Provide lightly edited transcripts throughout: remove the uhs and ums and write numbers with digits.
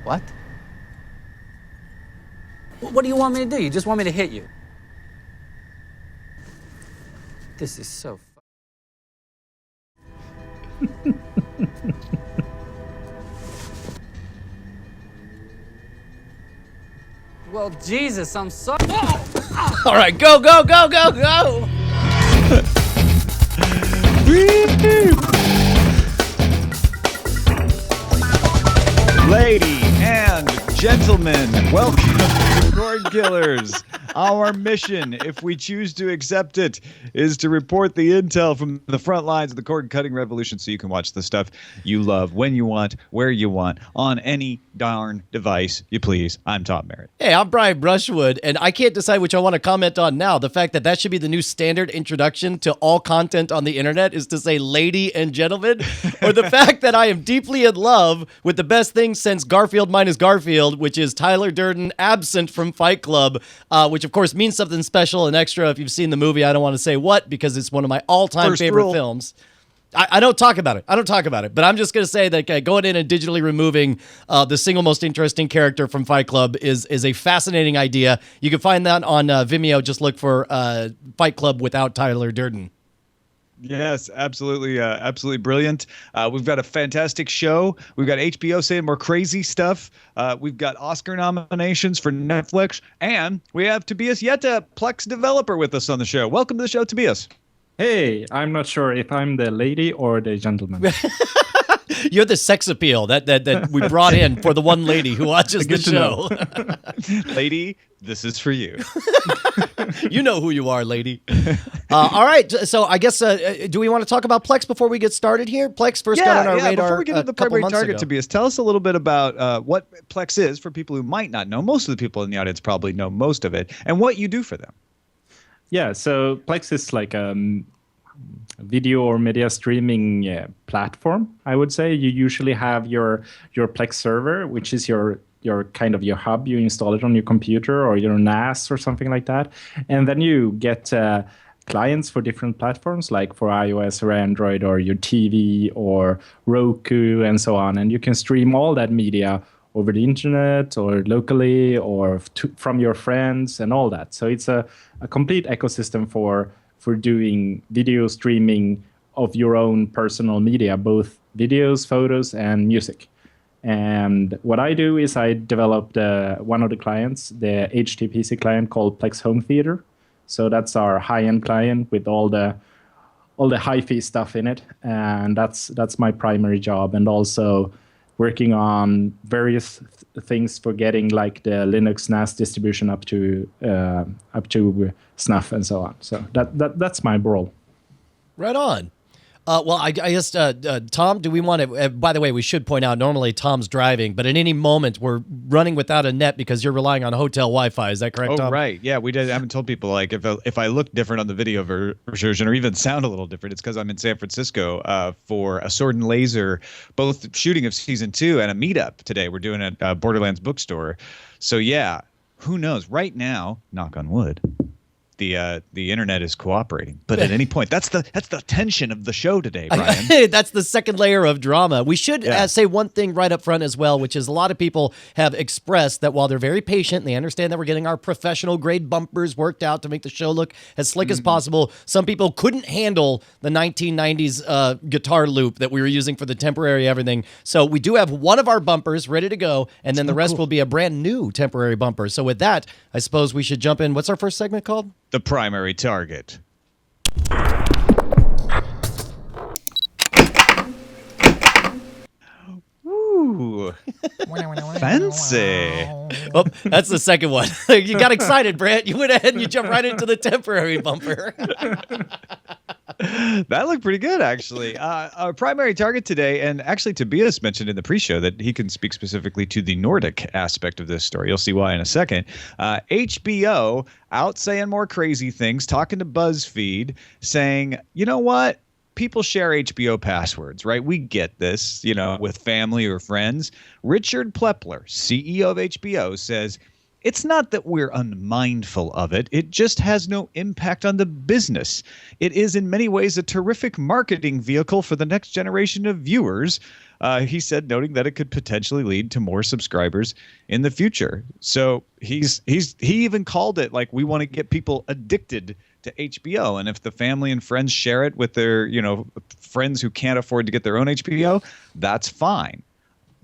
What? What do you want me to do? You just want me to hit you? This is so Well, Jesus, I'm sorry. All right, go, go, go, go, go. Ladies and gentlemen, welcome to Cordkillers. Our mission, if we choose to accept it, is to report the intel from the front lines of the cord-cutting revolution so you can watch the stuff you love when you want, where you want, on any darn device you please. I'm Tom Merritt. Hey, I'm Brian Brushwood, and I can't decide which I want to comment on now. The fact that should be the new standard introduction to all content on the internet is to say lady and gentlemen, or the fact that I am deeply in love with the best thing since Garfield minus Garfield, which is Tyler Durden absent from Fight Club, which of course means something special and extra if you've seen the movie. I don't want to say what because it's one of my all-time favorite films. I don't talk about it. But I'm just going to say that going in and digitally removing the single most interesting character from Fight Club is a fascinating idea. You can find that on Vimeo. Just look for Fight Club without Tyler Durden. Yes, absolutely. Absolutely brilliant. We've got a fantastic show. We've got HBO saying more crazy stuff. We've got Oscar nominations for Netflix. And we have Tobias Hieta, Plex developer, with us on the show. Welcome to the show, Tobias. Hey, I'm not sure if I'm the lady or the gentleman. You're the sex appeal that we brought in for the one lady who watches the show. Lady, this is for you. You know who you are, lady. All right, so I guess, do we want to talk about Plex before we get started here? Plex first got on our radar. Before we get to the primary target, Tobias, tell us a little bit about what Plex is for people who might not know. Most of the people in the audience probably know most of it, and what you do for them. Yeah, so Plex is like a video or media streaming platform, I would say. You usually have your Plex server, which is your kind of your hub. You install it on your computer or your NAS or something like that. And then you get clients for different platforms, like for iOS or Android or your TV or Roku and so on. And you can stream all that media over the internet or locally or from your friends and all that. So it's a complete ecosystem for doing video streaming of your own personal media, both videos, photos, and music. And what I do is I developed one of the clients, the HTPC client called Plex Home Theater. So that's our high-end client with all the hi-fi stuff in it. And that's my primary job. And also working on various things for getting like the Linux NAS distribution up to snuff and so on. So that's my role. Right on. Well, I guess, Tom, do we want to, by the way, we should point out, normally Tom's driving, but at any moment we're running without a net because you're relying on hotel Wi-Fi. Is that correct, Tom? Oh, right. Yeah, I haven't told people, like, if I look different on the video version or even sound a little different, it's because I'm in San Francisco for a Sword and Laser, both shooting of season 2 and a meetup today. We're doing it at Borderlands bookstore. So, yeah, who knows? Right now, knock on wood, the internet is cooperating, but at any point, that's the tension of the show today, Brian. That's the second layer of drama. We should say one thing right up front as well, which is a lot of people have expressed that while they're very patient and they understand that we're getting our professional grade bumpers worked out to make the show look as slick as possible, some people couldn't handle the 1990s guitar loop that we were using for the temporary everything. So we do have one of our bumpers ready to go, and then the rest will be a brand new temporary bumper. So with that, I suppose we should jump in. What's our first segment called? The primary target. Ooh, fancy. Oh, that's the second one. You got excited, Brant. You went ahead and you jumped right into the temporary bumper. That looked pretty good, actually. Our primary target today, and actually Tobias mentioned in the pre-show that he can speak specifically to the Nordic aspect of this story. You'll see why in a second. HBO out saying more crazy things, talking to BuzzFeed, saying, you know what? People share HBO passwords, right? We get this, with family or friends. Richard Plepler, CEO of HBO, says It's not that we're unmindful of it. It just has no impact on the business. It is in many ways a terrific marketing vehicle for the next generation of viewers, he said, noting that it could potentially lead to more subscribers in the future. So he even called it like, we want to get people addicted to HBO. And if the family and friends share it with their, friends who can't afford to get their own HBO, that's fine.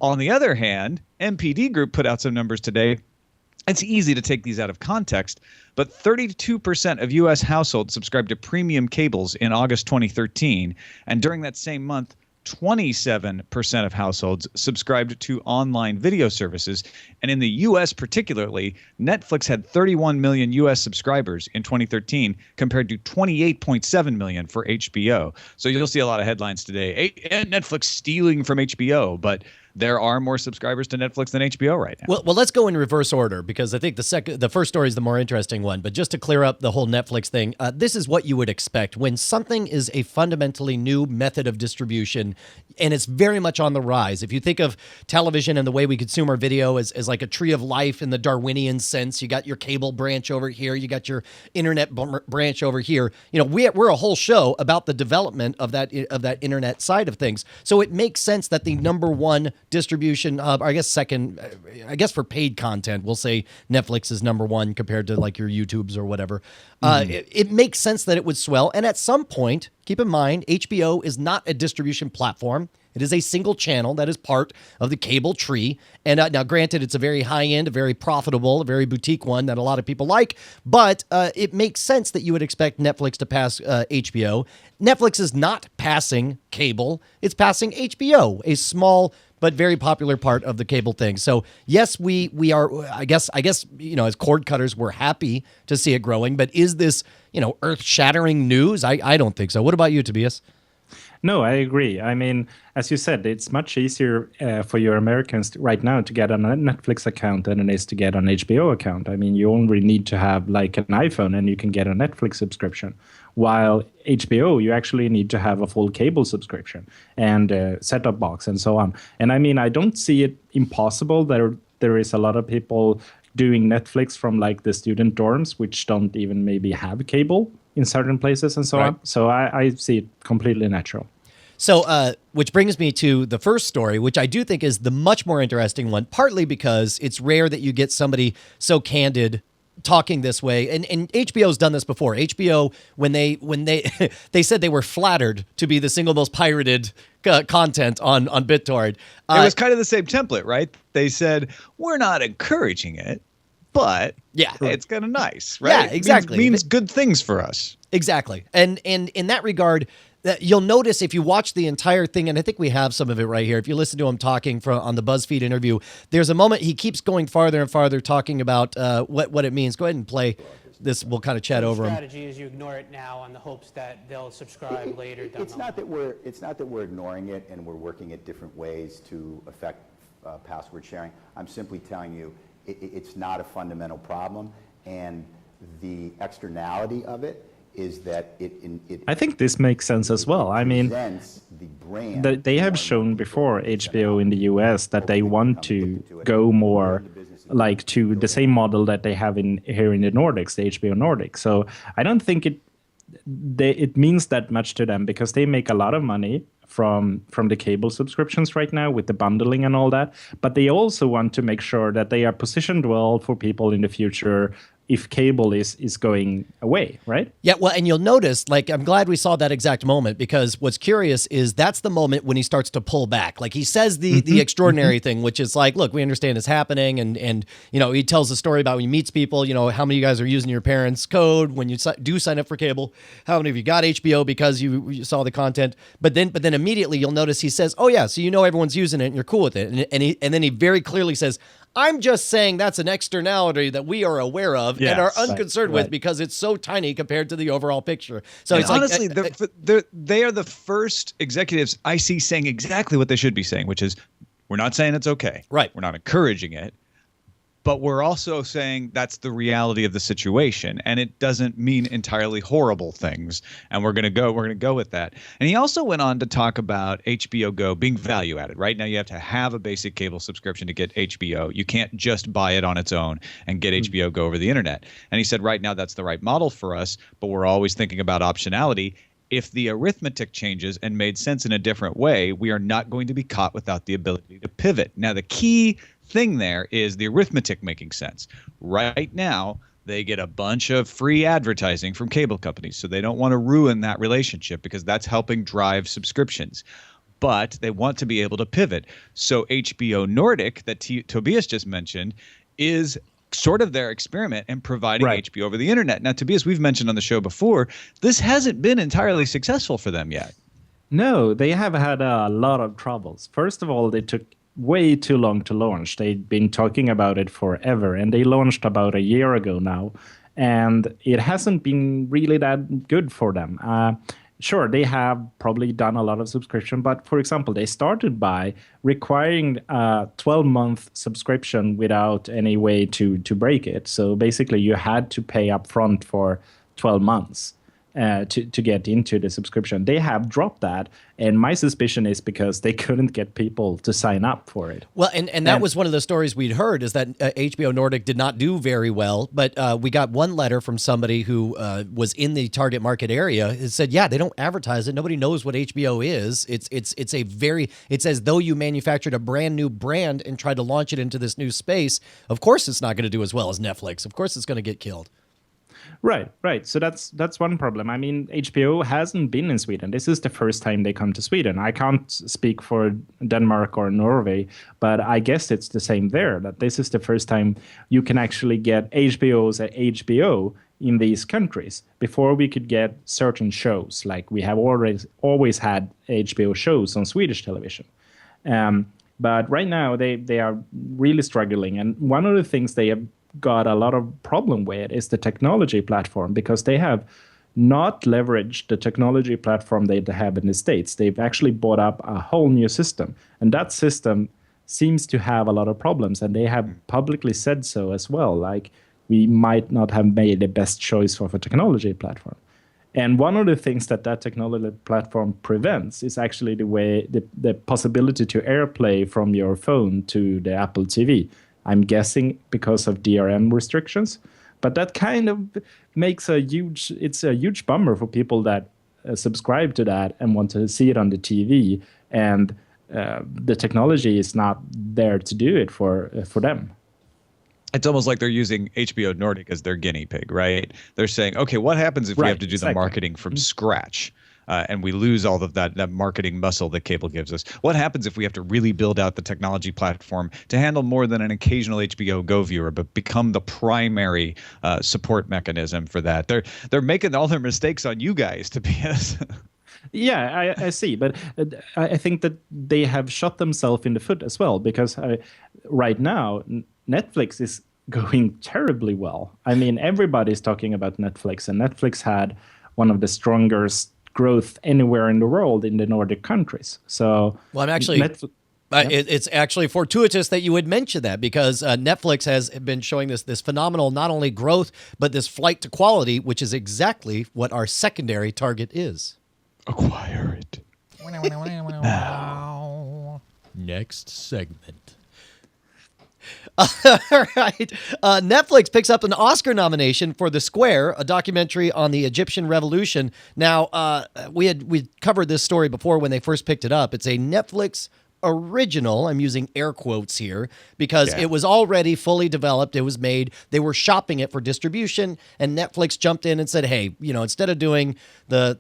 On the other hand, MPD Group put out some numbers today. It's easy to take these out of context, but 32% of U.S. households subscribed to premium cables in August 2013. And during that same month, 27% of households subscribed to online video services. And in the U.S. particularly, Netflix had 31 million U.S. subscribers in 2013 compared to 28.7 million for HBO. So you'll see a lot of headlines today, and Netflix stealing from HBO, but there are more subscribers to Netflix than HBO right now. Well, let's go in reverse order, because I think the first story is the more interesting one. But just to clear up the whole Netflix thing, this is what you would expect when something is a fundamentally new method of distribution, and it's very much on the rise. If you think of television and the way we consume our video as like a tree of life in the Darwinian sense, you got your cable branch over here, you got your internet branch over here. We're a whole show about the development of that internet side of things. So it makes sense that the number one distribution hub, I guess second, for paid content, we'll say Netflix is number one compared to like your YouTubes or whatever. It makes sense that it would swell. And at some point, keep in mind, HBO is not a distribution platform. It is a single channel that is part of the cable tree. And now, granted, it's a very high-end, a very profitable, a very boutique one that a lot of people like. But it makes sense that you would expect Netflix to pass HBO. Netflix is not passing cable. It's passing HBO, a small but very popular part of the cable thing. So yes, we are, I guess, as cord cutters, we're happy to see it growing. But is this, earth-shattering news? I don't think so. What about you, Tobias? No, I agree. I mean, as you said, it's much easier for your Americans right now to get on a Netflix account than it is to get an HBO account. I mean, you only need to have like an iPhone and you can get a Netflix subscription. While HBO, you actually need to have a full cable subscription and a set-top box and so on. And I mean, I don't see it impossible. There is a lot of people doing Netflix from like the student dorms, which don't even maybe have cable in certain places and so on. So I see it completely natural. So, which brings me to the first story, which I do think is the much more interesting one, partly because it's rare that you get somebody so candid talking this way. And HBO's done this before. HBO, when they they said they were flattered to be the single most pirated content on BitTorrent. It was kind of the same template, right? They said, we're not encouraging it, but it's kind of nice, right? Yeah, exactly. It means good things for us. Exactly. And in that regard, you'll notice if you watch the entire thing, and I think we have some of it right here. If you listen to him talking on the BuzzFeed interview, there's a moment he keeps going farther and farther talking about what it means. Go ahead and play this. We'll kind of chat over him. The strategy is you ignore it now on the hopes that they'll subscribe later. It's not that we're ignoring it and we're working at different ways to affect password sharing. I'm simply telling you it's not a fundamental problem, and the externality of it is that it I think this makes sense as well. I mean, the brand they have shown before, HBO in the US, that they want to go more like to the same model that they have here in the Nordics, the HBO Nordic. So I don't think it means that much to them, because they make a lot of money from the cable subscriptions right now with the bundling and all that. But they also want to make sure that they are positioned well for people in the future if cable is going away, right? Yeah, well, and you'll notice, like, I'm glad we saw that exact moment, because what's curious is that's the moment when he starts to pull back. Like, he says the extraordinary thing, which is like, look, we understand it's happening, and he tells the story about when he meets people, how many of you guys are using your parents' code when you do sign up for cable, how many of you got HBO because you saw the content, but then immediately you'll notice he says, oh yeah, so everyone's using it and you're cool with it, and then he very clearly says, I'm just saying that's an externality that we are aware of and are unconcerned with because it's so tiny compared to the overall picture. So it's honestly, they are the first executives I see saying exactly what they should be saying, which is, we're not saying it's okay. Right. We're not encouraging it. but we're also saying that's the reality of the situation, and it doesn't mean entirely horrible things. And we're going to go with that. And he also went on to talk about HBO Go being value added. Right now, you have to have a basic cable subscription to get HBO. You can't just buy it on its own and get HBO Go over the internet. And he said, right now, that's the right model for us, but we're always thinking about optionality. If the arithmetic changes and made sense in a different way, we are not going to be caught without the ability to pivot. Now, the key thing there is the arithmetic making sense. Right now, they get a bunch of free advertising from cable companies, so they don't want to ruin that relationship because that's helping drive subscriptions. But they want to be able to pivot. So HBO Nordic, that Tobias just mentioned, is sort of their experiment in providing HBO over the internet. Now, Tobias, we've mentioned on the show before, this hasn't been entirely successful for them yet. No, they have had a lot of troubles. First of all, they took way too long to launch. They'd been talking about it forever, and they launched about a year ago now, and it hasn't been really that good for them. Sure, they have probably done a lot of subscription, but for example, they started by requiring a 12-month subscription without any way to break it. So basically, you had to pay upfront for 12 months. To get into the subscription. They have dropped that, and my suspicion is because they couldn't get people to sign up for it. Well, and that was one of the stories we'd heard, is that HBO Nordic did not do very well, but we got one letter from somebody who was in the target market area. It said, yeah, they don't advertise it. Nobody knows what HBO is. It's as though you manufactured a brand new brand and tried to launch it into this new space. Of course it's not going to do as well as Netflix. Of course it's going to get killed. Right. So that's one problem. I mean, HBO hasn't been in Sweden. This is the first time they come to Sweden. I can't speak for Denmark or Norway, but I guess it's the same there, that this is the first time you can actually get HBO's at HBO in these countries. Before, we could get certain shows, like we have always had HBO shows on Swedish television. But right now, they are really struggling. And one of the things they have got a lot of problem with is the technology platform, because they have not leveraged the technology platform they have in the States. They've actually bought up a whole new system, and that system seems to have a lot of problems, and they have publicly said so as well. Like, we might not have made the best choice for a technology platform. And one of the things that technology platform prevents is actually the possibility to AirPlay from your phone to the Apple TV. I'm guessing because of DRM restrictions, but that kind of makes a huge bummer for people that subscribe to that and want to see it on the TV, and the technology is not there to do it for them. It's almost like they're using HBO Nordic as their guinea pig, right? They're saying, okay, what happens if we have to do the marketing from scratch? And we lose all of that marketing muscle that cable gives us. What happens if we have to really build out the technology platform to handle more than an occasional HBO Go viewer, but become the primary support mechanism for that? They're making all their mistakes on you guys, to be honest. Yeah, I see. But I think that they have shot themselves in the foot as well, because right now, Netflix is going terribly well. I mean, everybody's talking about Netflix, and Netflix had one of the strongest growth anywhere in the world in the Nordic countries. So, well, I'm actually it's actually fortuitous that you would mention that, because Netflix has been showing this phenomenal not only growth but this flight to quality, which is exactly what our secondary target is. Acquire it. Next segment. All right. Netflix picks up an Oscar nomination for The Square, a documentary on the Egyptian Revolution. Now, we covered this story before when they first picked it up. It's a Netflix original. I'm using air quotes here because it was already fully developed. It was made. They were shopping it for distribution, and Netflix jumped in and said, "Hey, instead of doing the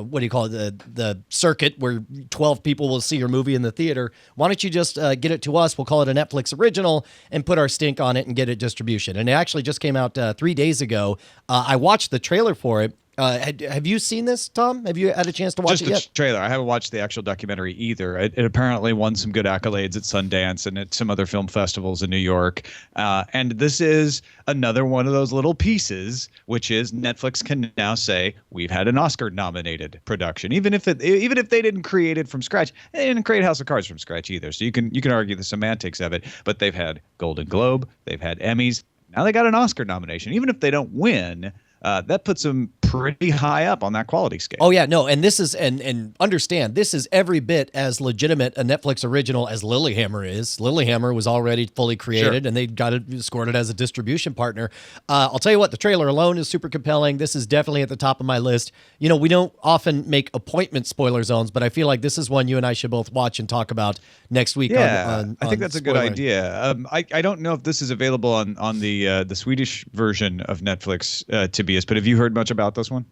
what do you call it, the circuit where 12 people will see your movie in the theater, why don't you just get it to us? We'll call it a Netflix original and put our stink on it and get it distribution." And it actually just came out 3 days ago. I watched the trailer for it. Have you seen this, Tom? Have you had a chance to watch it yet? Just the trailer. I haven't watched the actual documentary either. It apparently won some good accolades at Sundance and at some other film festivals in New York. And this is another one of those little pieces, which is Netflix can now say we've had an Oscar-nominated production, even if they didn't create it from scratch. They didn't create House of Cards from scratch either. So you can argue the semantics of it, but they've had Golden Globe, they've had Emmys. Now they got an Oscar nomination. Even if they don't win, that puts them pretty high up on that quality scale. Oh yeah, no, and this is and understand this is every bit as legitimate a Netflix original as Lilyhammer is. Lilyhammer was already fully created, and they got it scored it as a distribution partner. I'll tell you what, the trailer alone is super compelling. This is definitely at the top of my list. You know, we don't often make appointment spoiler zones, but I feel like this is one you and I should both watch and talk about next week. Yeah, on I think that's a good idea. I don't know if this is available on the Swedish version of Netflix, Tobias, but have you heard much about this one?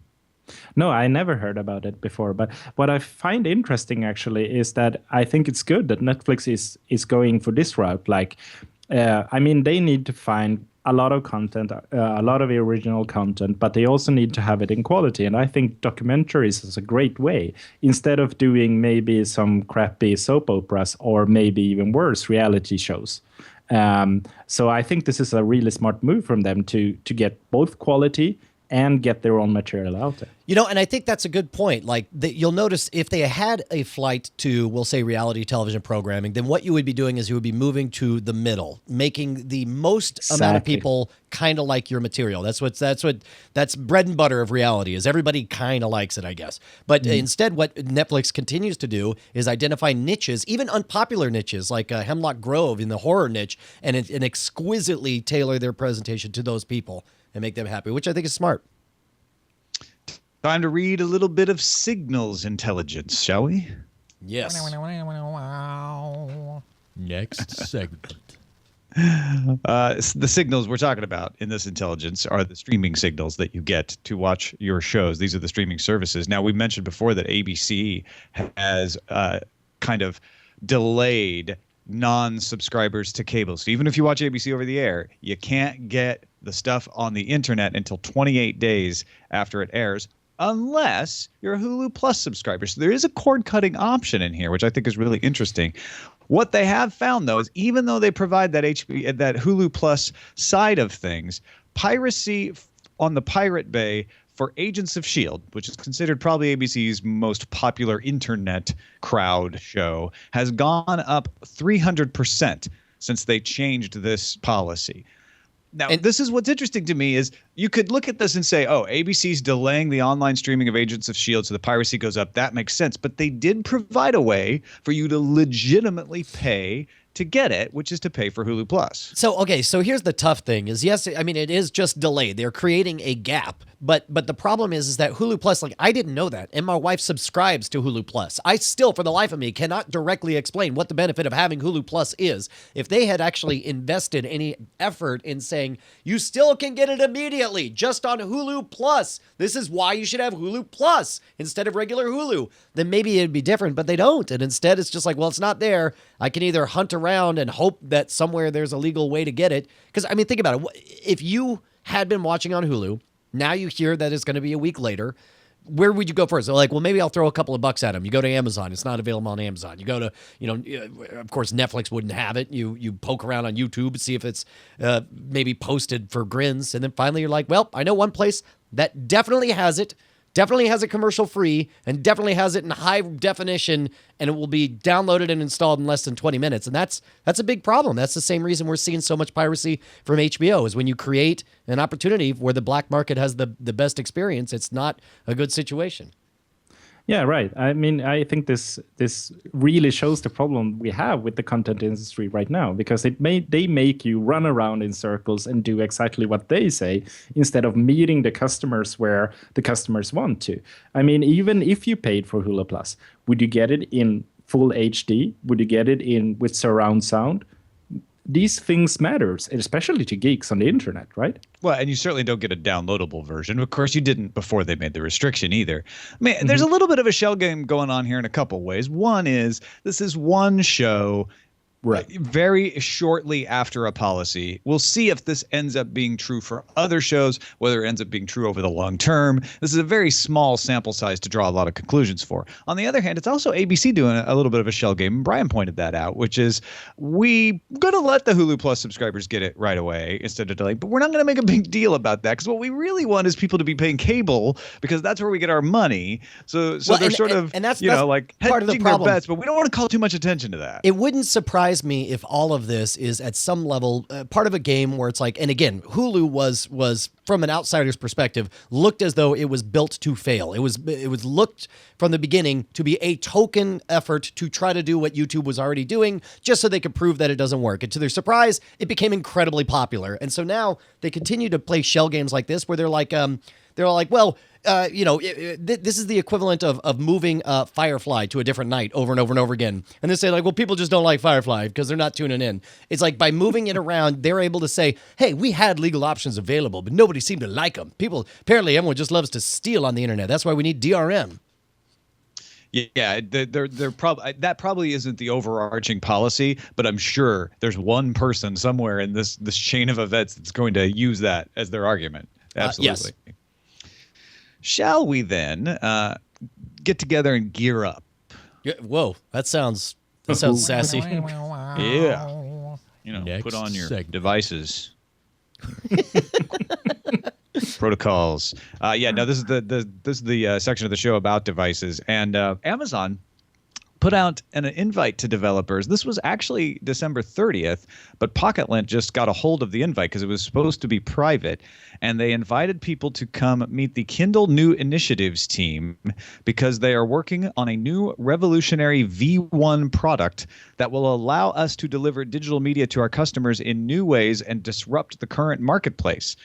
No, I never heard about it before. But what I find interesting actually is that I think it's good that Netflix is going for this route. Like, I mean, they need to find a lot of content, a lot of original content, but they also need to have it in quality. And I think documentaries is a great way. Instead of doing maybe some crappy soap operas or maybe even worse, reality shows. So I think this is a really smart move from them to get both quality and get their own material out there. You know, and I think that's a good point. Like, you'll notice if they had a flight to, we'll say, reality television programming, then what you would be doing is you would be moving to the middle, making the most amount of people kind of like your material. That's bread and butter of reality, is everybody kind of likes it, I guess. But instead, what Netflix continues to do is identify niches, even unpopular niches like Hemlock Grove in the horror niche, and exquisitely tailor their presentation to those people and make them happy, which I think is smart. Time to read a little bit of signals intelligence, shall we? Yes. Next segment. The signals we're talking about in this intelligence are the streaming signals that you get to watch your shows. These are the streaming services. Now, we mentioned before that ABC has kind of delayed non-subscribers to cable. So even if you watch ABC over the air, you can't get the stuff on the internet until 28 days after it airs, unless you're a Hulu Plus subscriber. So there is a cord-cutting option in here, which I think is really interesting. What they have found, though, is even though they provide that Hulu Plus side of things, piracy on the Pirate Bay for Agents of S.H.I.E.L.D., which is considered probably ABC's most popular internet crowd show, has gone up 300% since they changed this policy. Now, this is what's interesting to me is you could look at this and say, oh, ABC's delaying the online streaming of Agents of S.H.I.E.L.D. so the piracy goes up. That makes sense. But they did provide a way for you to legitimately pay to get it, which is to pay for Hulu Plus. So, okay, so here's the tough thing is, yes, I mean, it is just delayed. They're creating a gap. But the problem is that Hulu Plus, like, I didn't know that. And my wife subscribes to Hulu Plus. I still, for the life of me, cannot directly explain what the benefit of having Hulu Plus is. If they had actually invested any effort in saying, you still can get it immediately just on Hulu Plus, this is why you should have Hulu Plus instead of regular Hulu, then maybe it'd be different, but they don't. And instead, it's just like, well, it's not there. I can either hunt around and hope that somewhere there's a legal way to get it. Because, I mean, think about it. If you had been watching on Hulu, now you hear that it's going to be a week later, where would you go first? They're like, well, maybe I'll throw a couple of bucks at them. You go to Amazon. It's not available on Amazon. You go to, of course, Netflix wouldn't have it. You poke around on YouTube, see if it's maybe posted for grins. And then finally you're like, well, I know one place that definitely has it commercial free, and definitely has it in high definition, and it will be downloaded and installed in less than 20 minutes. And that's a big problem. That's the same reason we're seeing so much piracy from HBO, is when you create an opportunity where the black market has the best experience, it's not a good situation. Yeah, right. I mean, I think this really shows the problem we have with the content industry right now, because they make you run around in circles and do exactly what they say instead of meeting the customers where the customers want to. I mean, even if you paid for Hulu Plus, would you get it in full HD? Would you get it in with surround sound? These things matters, especially to geeks on the internet, right? Well, and you certainly don't get a downloadable version. Of course, you didn't before they made the restriction either. I mean, there's a little bit of a shell game going on here in a couple ways. One is, this is one show Right. very shortly after a policy. We'll see if this ends up being true for other shows, whether it ends up being true over the long term. This is a very small sample size to draw a lot of conclusions for. On the other hand, it's also ABC doing a little bit of a shell game. And Brian pointed that out, which is we going to let the Hulu Plus subscribers get it right away instead of delaying, but we're not going to make a big deal about that because what we really want is people to be paying cable because that's where we get our money. So they're that's like part of the hedging problem. their bets, but we don't want to call too much attention to that. It wouldn't surprise me if all of this is at some level part of a game where it's like, and again, Hulu was from an outsider's perspective, looked as though it was built to fail. It was looked from the beginning to be a token effort to try to do what YouTube was already doing, just so they could prove that it doesn't work. And to their surprise, it became incredibly popular. And so now they continue to play shell games like this, where they're like, well, this is the equivalent of moving Firefly to a different night over and over and over again. And they say like, well, people just don't like Firefly because they're not tuning in. It's like by moving it around, they're able to say, hey, we had legal options available, but nobody seemed to like them. Apparently everyone just loves to steal on the internet. That's why we need DRM. Yeah, they're probably that probably isn't the overarching policy, but I'm sure there's one person somewhere in this chain of events that's going to use that as their argument. Absolutely. Yes. Shall we then get together and gear up? Yeah, whoa, that sounds sassy. Yeah. Next put on your segment. devices. Protocols. No, this is the section of the show about devices, and Amazon put out an invite to developers. This was actually December 30th, but PocketLint just got a hold of the invite because it was supposed to be private, and they invited people to come meet the Kindle New Initiatives team because they are working on a new revolutionary V1 product that will allow us to deliver digital media to our customers in new ways and disrupt the current marketplace.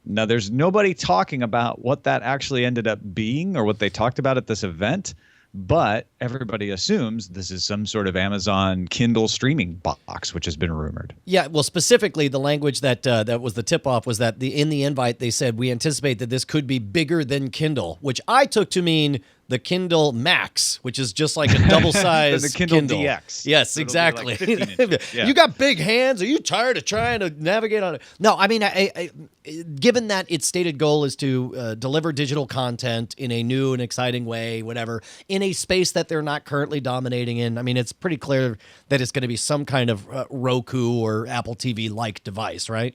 Now, there's nobody talking about what that actually ended up being or what they talked about at this event, but everybody assumes this is some sort of Amazon Kindle streaming box, which has been rumored. Yeah, well, specifically, the language that was the tip-off was that in the invite, they said, we anticipate that this could be bigger than Kindle, which I took to mean the Kindle Max, which is just like a double-sized the Kindle DX. Yes, So exactly. like 15 inches. Yeah. You got big hands. Are you tired of trying to navigate on it? No, I mean, I given that its stated goal is to deliver digital content in a new and exciting way, whatever, in a space that they're not currently dominating in, I mean, it's pretty clear that it's going to be some kind of Roku or Apple TV-like device, right?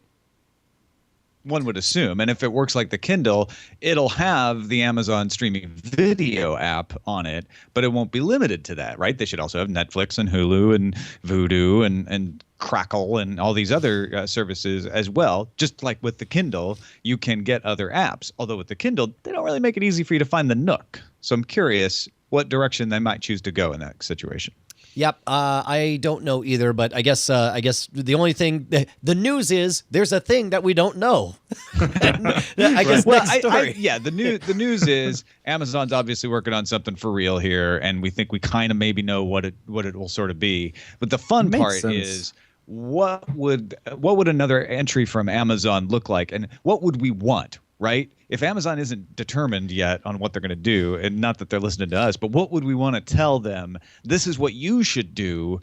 One would assume. And if it works like the Kindle, it'll have the Amazon streaming video app on it, but it won't be limited to that, right? They should also have Netflix and Hulu and Vudu and Crackle and all these other services as well. Just like with the Kindle, you can get other apps. Although with the Kindle, they don't really make it easy for you to find the Nook. So I'm curious what direction they might choose to go in that situation. Yep, I don't know either, but I guess the only thing, the news is there's a thing that we don't know. I guess next story. The news is Amazon's obviously working on something for real here, and we think we kind of maybe know what it will sort of be. But the fun part is what would another entry from Amazon look like, and what would we want? Right? If Amazon isn't determined yet on what they're going to do, and not that they're listening to us, but what would we want to tell them? This is what you should do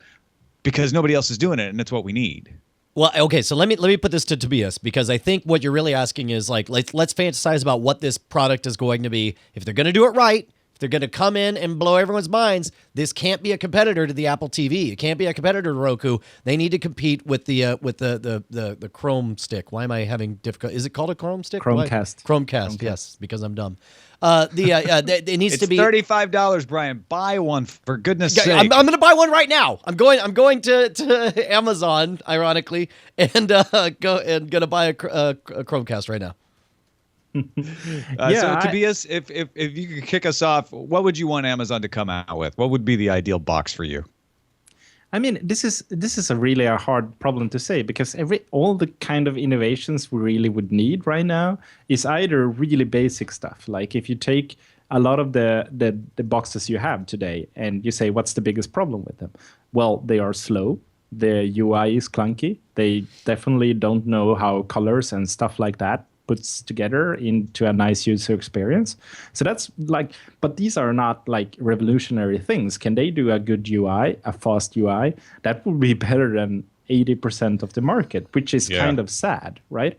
because nobody else is doing it, and it's what we need. Well, okay, so let me put this to Tobias, because I think what you're really asking is like, let's fantasize about what this product is going to be. If they're going to do it right, if they're going to come in and blow everyone's minds, this can't be a competitor to the Apple TV. It can't be a competitor to Roku. They need to compete with the Chrome stick. Why am I having difficulty? Is it called a Chrome stick? Chromecast. Chromecast, yes, because I'm dumb. It needs to be $35, Brian. Buy one for goodness sake. I'm going to buy one right now. I'm going to Amazon, ironically, and going to buy a Chromecast right now. Tobias, if you could kick us off, what would you want Amazon to come out with? What would be the ideal box for you? I mean, this is a really hard problem to say, because all the kind of innovations we really would need right now is either really basic stuff. Like if you take a lot of the boxes you have today and you say, what's the biggest problem with them? Well, they are slow. The UI is clunky. They definitely don't know how colors and stuff like that puts together into a nice user experience. So that's like, but these are not like revolutionary things. Can they do a good UI, a fast UI? That would be better than 80% of the market, which is kind of sad, right?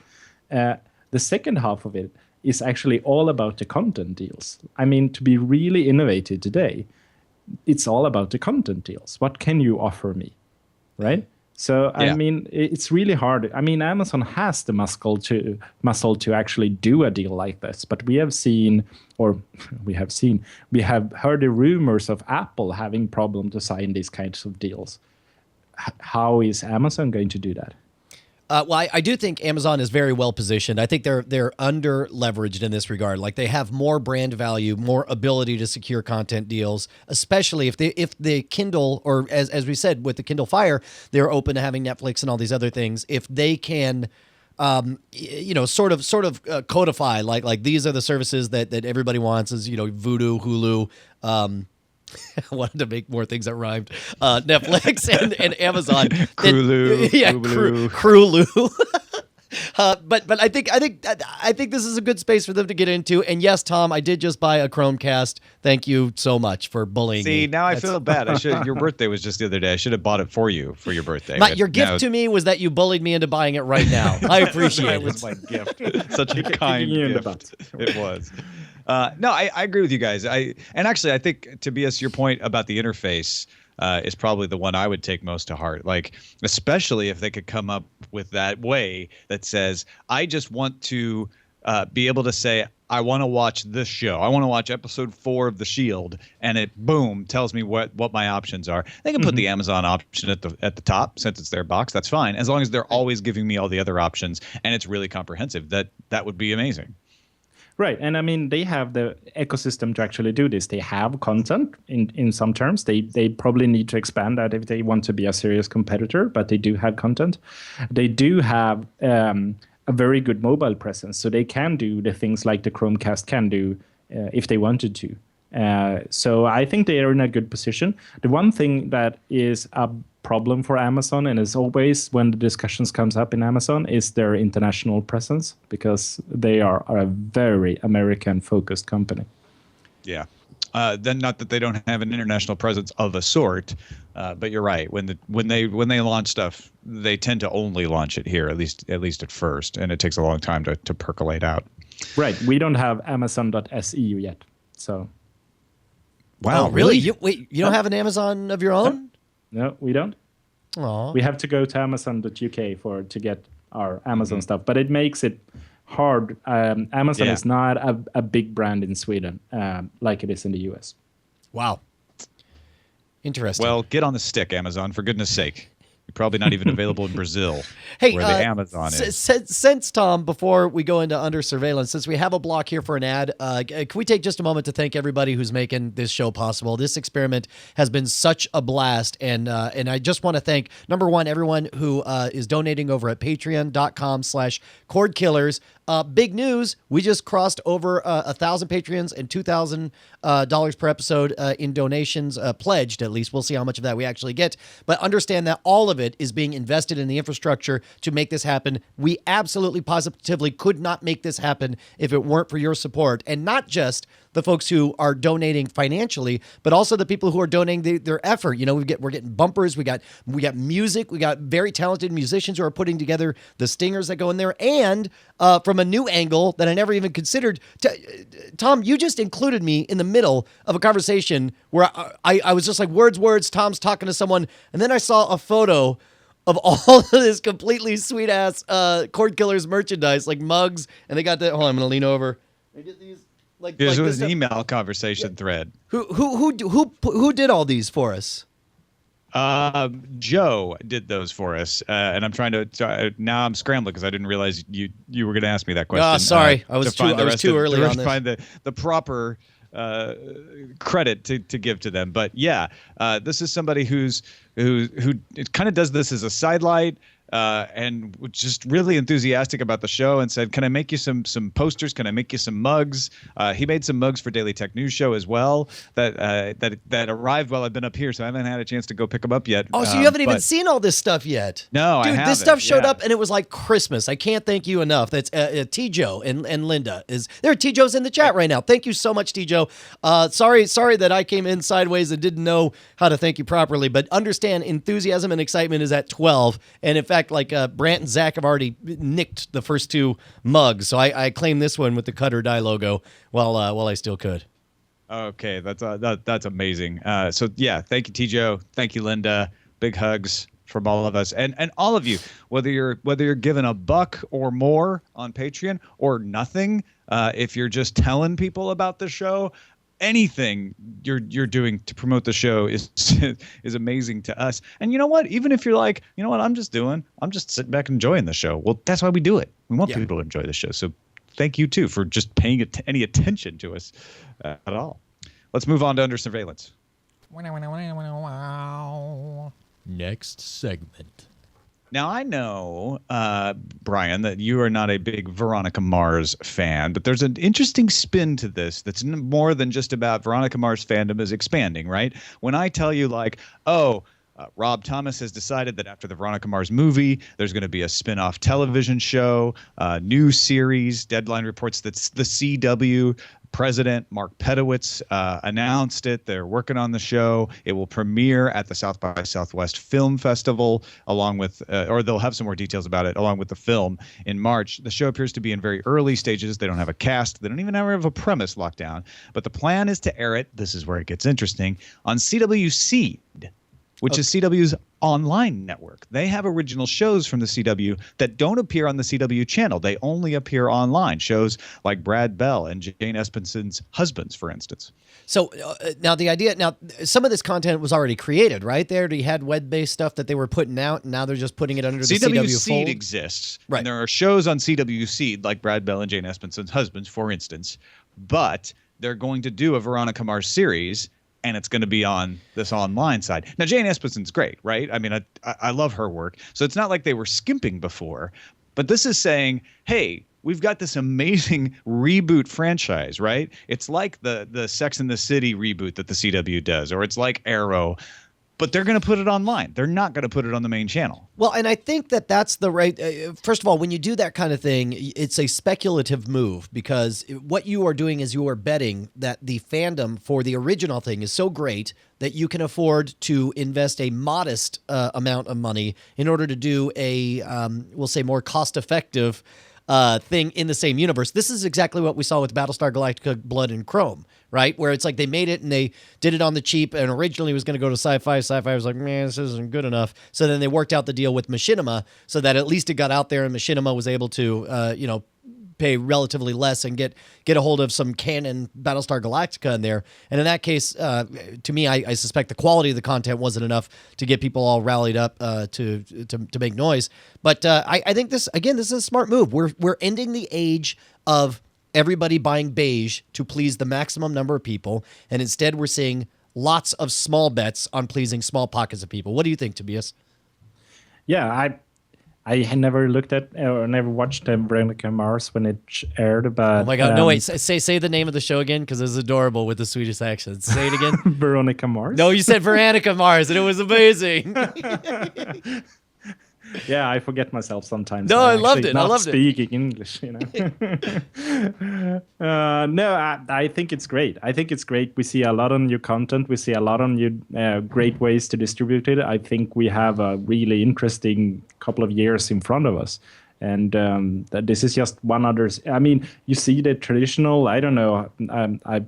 The second half of it is actually all about the content deals. I mean, to be really innovative today, it's all about the content deals. What can you offer me, right? So, I mean, it's really hard. I mean, Amazon has the muscle to actually do a deal like this. But we have heard the rumors of Apple having problem to sign these kinds of deals. How is Amazon going to do that? Well, I do think Amazon is very well positioned. I think they're under leveraged in this regard. Like they have more brand value, more ability to secure content deals, especially if the Kindle, or as we said with the Kindle Fire, they're open to having Netflix and all these other things. If they can, sort of codify like these are the services that everybody wants, is Vudu, Hulu. I wanted to make more things that rhymed. Netflix and Amazon. Crulu. Yeah, Crulu. But I think this is a good space for them to get into. And yes, Tom, I did just buy a Chromecast. Thank you so much for bullying me. See, now I feel bad. Your birthday was just the other day. I should have bought it for you for your birthday. Your gift to me was that you bullied me into buying it right now. I appreciate it. That was my gift. Such a kind gift. It was. No, I agree with you guys. And actually, I think, Tobias, your point about the interface is probably the one I would take most to heart. Like, especially if they could come up with that way that says, I just want to be able to say, I want to watch this show. I want to watch episode 4 of The Shield, and it boom tells me what my options are. They can put the Amazon option at the top since it's their box. That's fine, as long as they're always giving me all the other options and it's really comprehensive. That would be amazing. Right, and I mean, they have the ecosystem to actually do this. They have content in some terms. They probably need to expand that if they want to be a serious competitor, but they do have content. They do have a very good mobile presence, so they can do the things like the Chromecast can do if they wanted to. So I think they are in a good position. The one thing that is a problem for Amazon, and is always when the discussions comes up in Amazon, is their international presence, because they are a very American-focused company. Yeah. Then not that they don't have an international presence of a sort, but you're right. When they launch stuff, they tend to only launch it here, at least at first, and it takes a long time to percolate out. Right. We don't have Amazon.se yet, so. Wow, really? You don't have an Amazon of your own? No, we don't. Aww. We have to go to Amazon.uk to get our Amazon stuff, but it makes it hard. Amazon is not a big brand in Sweden like it is in the US. Wow. Interesting. Well, get on the stick, Amazon, for goodness sake. You're probably not even available in Brazil, hey, where the Amazon is. Since, Tom, before we go into under surveillance, since we have a block here for an ad, can we take just a moment to thank everybody who's making this show possible? This experiment has been such a blast, and I just want to thank, number one, everyone who is donating over at patreon.com/Cordkillers. Big news, we just crossed over 1,000 Patreons and $2,000 per episode in donations, pledged at least. We'll see how much of that we actually get. But understand that all of it is being invested in the infrastructure to make this happen. We absolutely positively could not make this happen if it weren't for your support. And not just the folks who are donating financially, but also the people who are donating their effort. We're getting bumpers, we got music, we got very talented musicians who are putting together the stingers that go in there, and from a new angle that I never even considered. Tom, you just included me in the middle of a conversation where I was just like, words, Tom's talking to someone, and then I saw a photo of all of this completely sweet ass Cordkillers merchandise, like mugs, and they got that. Hold on, I'm gonna lean over and get these. This was an email conversation thread. Who did all these for us? Joe did those for us, and I'm trying to. Now I'm scrambling because I didn't realize you were going to ask me that question. Oh, sorry, I was too early on this. Find the proper credit to give to them, but yeah, this is somebody who kind of does this as a sidelight. and was just really enthusiastic about the show and said, "Can I make you some posters? Can I make you some mugs?" He made some mugs for Daily Tech News Show as well that arrived while I've been up here, so I haven't had a chance to go pick them up yet. Oh, so you haven't even seen all this stuff yet? No, dude, I haven't. This stuff showed Yeah. up and it was like Christmas. I can't thank you enough. That's T-Joe and Linda. There are T-Joes in the chat right now. Thank you so much, T-Joe. Sorry that I came in sideways and didn't know how to thank you properly, but understand enthusiasm and excitement is at 12. And in fact, like Brant and Zach have already nicked the first two mugs, so I claim this one with the Cut or Die logo while I still could. Okay, that's amazing. So yeah, thank you, T-Joe. Thank you, Linda. Big hugs from all of us, and all of you. Whether you're given $1 or more on Patreon or nothing, if you're just telling people about the show, anything you're doing to promote the show is amazing to us. And you know what? Even if you're like, you know what, I'm just sitting back and enjoying the show. Well, that's why we do it. We want people to enjoy the show. So thank you too for just paying any attention to us at all. Let's move on to Under Surveillance. Next segment. Now, I know, Brian, that you are not a big Veronica Mars fan, but there's an interesting spin to this that's more than just about Veronica Mars fandom is expanding, right? When I tell you, like, Rob Thomas has decided that after the Veronica Mars movie, there's going to be a spin-off television show, new series. Deadline reports that the CW president, Mark Pedowitz, announced it. They're working on the show. It will premiere at the South by Southwest Film Festival, along with, or they'll have some more details about it, along with the film in March. The show appears to be in very early stages. They don't have a cast. They don't even have a premise locked down. But the plan is to air it, this is where it gets interesting, on CW Seed, which is CW's online network. They have original shows from the CW that don't appear on the CW channel. They only appear online. Shows like Brad Bell and Jane Espenson's Husbands, for instance. So now some of this content was already created, right? They already had web-based stuff that they were putting out, and now they're just putting it under the CW Seed fold. exists, right? And there are shows on CW Seed like Brad Bell and Jane Espenson's Husbands, for instance. But they're going to do a Veronica Mars series, and it's going to be on this online side. Now, Jane Espenson's great, right? I mean, I love her work. So it's not like they were skimping before. But this is saying, hey, we've got this amazing reboot franchise, right? It's like the Sex and the City reboot that the CW does, or it's like Arrow. But they're going to put it online. They're not going to put it on the main channel. Well, and I think that's the right. First of all, when you do that kind of thing, it's a speculative move, because what you are doing is you are betting that the fandom for the original thing is so great that you can afford to invest a modest amount of money in order to do a, we'll say, more cost-effective thing in the same universe. This is exactly what we saw with Battlestar Galactica Blood and Chrome, right? Where it's like they made it and they did it on the cheap, and originally it was going to go to Sci-Fi. Sci-Fi was like, man, this isn't good enough. So then they worked out the deal with Machinima so that at least it got out there, and Machinima was able to, pay relatively less and get a hold of some canon Battlestar Galactica in there. And in that case, to me, I suspect the quality of the content wasn't enough to get people all rallied up to make noise. But I think this is a smart move. We're ending the age of everybody buying beige to please the maximum number of people, and instead we're seeing lots of small bets on pleasing small pockets of people. What do you think, Tobias? Yeah, I had never looked at or never watched Veronica Mars when it aired, but oh my god, no wait, say the name of the show again, because it's adorable with the Swedish accent. Say it again. Veronica Mars. No, you said Veronica Mars, and it was amazing. Yeah, I forget myself sometimes. No, I loved it. Not speaking English, No, I think it's great. We see a lot of new content. We see a lot of new great ways to distribute it. I think we have a really interesting couple of years in front of us. And that this is just one other. I mean, you see the traditional. I don't know. I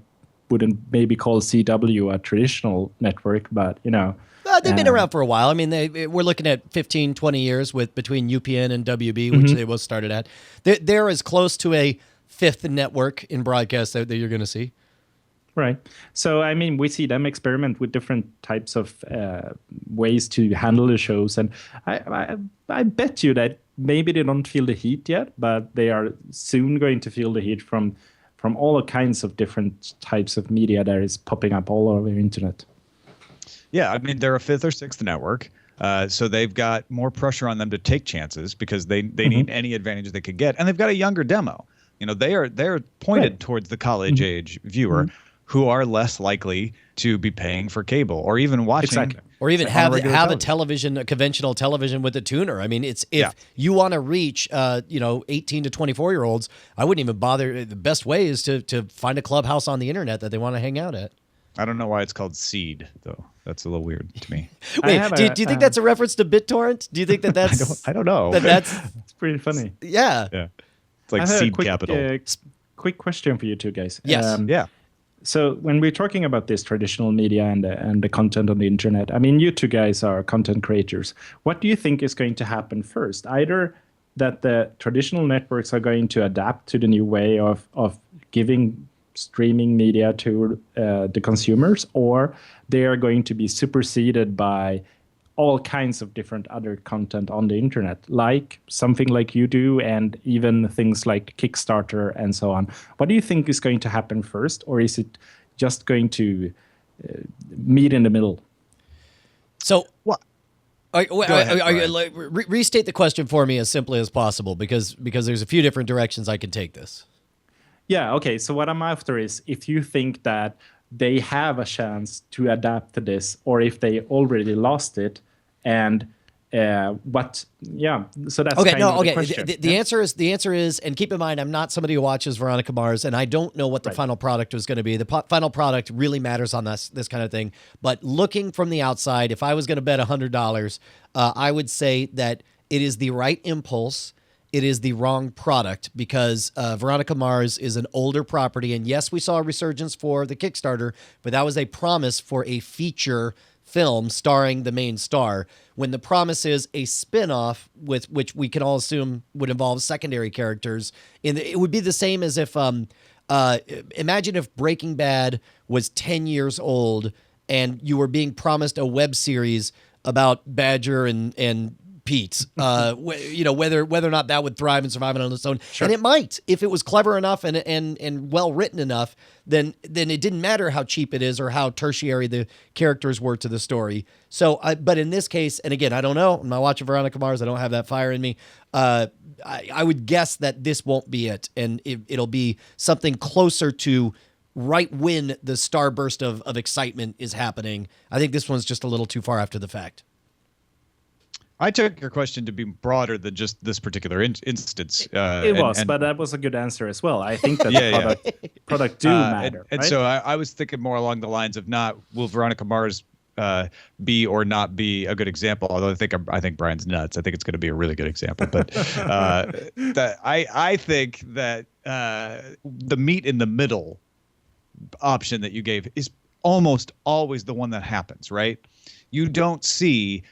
wouldn't maybe call CW a traditional network, but they've been around for a while. I mean, we're looking at 15, 20 years between UPN and WB, which they both started at. They're as close to a fifth network in broadcast that you're going to see. Right. So, I mean, we see them experiment with different types of ways to handle the shows. And I bet you that maybe they don't feel the heat yet, but they are soon going to feel the heat from all kinds of different types of media that is popping up all over the internet. Yeah, I mean, they're a fifth or sixth network. So they've got more pressure on them to take chances because they need any advantage they could get, and they've got a younger demo. They're pointed towards the college age viewer who are less likely to be paying for cable or even watching or even on have regular a television. television, a conventional television with a tuner. I mean, if you want to reach 18 to 24-year-olds, I wouldn't even bother. The best way is to find a clubhouse on the internet that they want to hang out at. I don't know why it's called Seed though. That's a little weird to me. Wait, do you think that's a reference to BitTorrent? Do you think that's I don't know. that's It's pretty funny. yeah. It's like I have Seed a quick, Capital. Quick question for you two guys. Yes. Yeah. So when we're talking about this traditional media and the content on the internet, I mean, you two guys are content creators. What do you think is going to happen first? Either that the traditional networks are going to adapt to the new way of giving streaming media to the consumers, or they are going to be superseded by all kinds of different other content on the internet, like something like you do, and even things like Kickstarter and so on. What do you think is going to happen first, or is it just going to meet in the middle? So What? Restate the question for me as simply as possible, because there's a few different directions I can take this. Yeah, okay. So what I'm after is if you think that they have a chance to adapt to this, or if they already lost it, and what? Yeah. So that's Okay. kind No. of the Okay. question. The answer is, and keep in mind, I'm not somebody who watches Veronica Mars, and I don't know what the final product was going to be. The final product really matters on this kind of thing. But looking from the outside, if I was going to bet $100, I would say that it is the right impulse. It is the wrong product, because Veronica Mars is an older property. And yes, we saw a resurgence for the Kickstarter, but that was a promise for a feature film starring the main star. When the promise is a spin-off, with which we can all assume would involve secondary characters, it would be the same as if imagine if Breaking Bad was 10 years old and you were being promised a web series about Badger and Pete, whether or not that would thrive and survive on its own. Sure. And it might, if it was clever enough and well written enough, then it didn't matter how cheap it is or how tertiary the characters were to the story. So, but in this case, and again, I don't know, I'm not watching Veronica Mars, I don't have that fire in me. I would guess that this won't be it, and it'll be something closer to right when the starburst of excitement is happening. I think this one's just a little too far after the fact. I took your question to be broader than just this particular instance. But that was a good answer as well. I think that product do matter. And right? so I was thinking more along the lines of not will Veronica Mars be or not be a good example. Although I think Brian's nuts. I think it's going to be a really good example. But I think that the meet in the middle option that you gave is almost always the one that happens, right? You don't see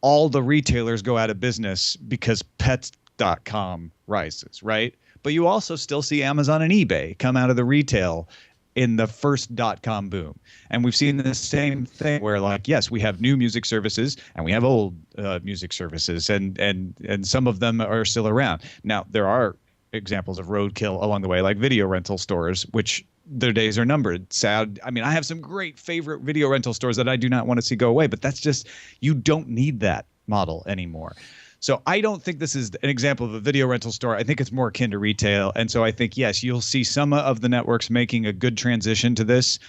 all the retailers go out of business because pets.com rises, right? But you also still see Amazon and eBay come out of the retail in the first .com boom. And we've seen the same thing where, like, yes, we have new music services and we have old music services, and some of them are still around. Now, there are examples of roadkill along the way, like video rental stores, which their days are numbered. Sad. I mean, I have some great favorite video rental stores that I do not want to see go away, but that's just, you don't need that model anymore. So I don't think this is an example of a video rental store. I think it's more akin to retail. And so I think, yes, you'll see some of the networks making a good transition to this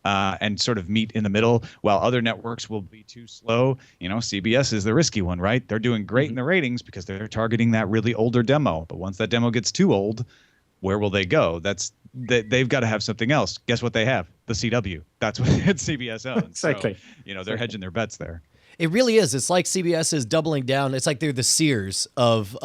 and sort of meet in the middle, while other networks will be too slow. CBS is the risky one, right? They're doing great in the ratings because they're targeting that really older demo. But once that demo gets too old, where will they go? They've got to have something else. Guess what they have? The CW. That's what CBS owns. Exactly. So, they're hedging their bets there. It really is. It's like CBS is doubling down. It's like they're the Sears of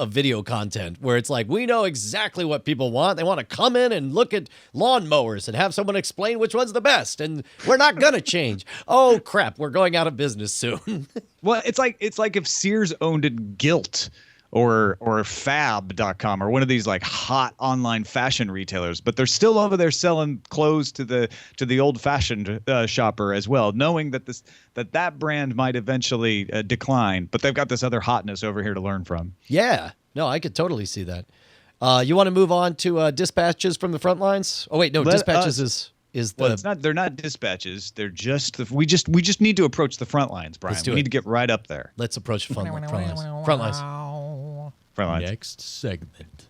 video content, where it's like, we know exactly what people want. They want to come in and look at lawnmowers and have someone explain which one's the best, and we're not gonna change. Oh crap, we're going out of business soon. Well, it's like if Sears owned Gilt or fab.com or one of these like hot online fashion retailers, but they're still over there selling clothes to the old fashioned shopper as well, knowing that that brand might eventually decline, but they've got this other hotness over here to learn from. Yeah, no, I could totally see that. You want to move on to dispatches from the front lines? Oh wait, no, dispatches is Is the Well, it's not. They're not dispatches. They're just. We just need to approach the front lines, Brian. Let's do we it. need to get right up there. Let's approach the front lines. Front lines. Front lines. Next segment.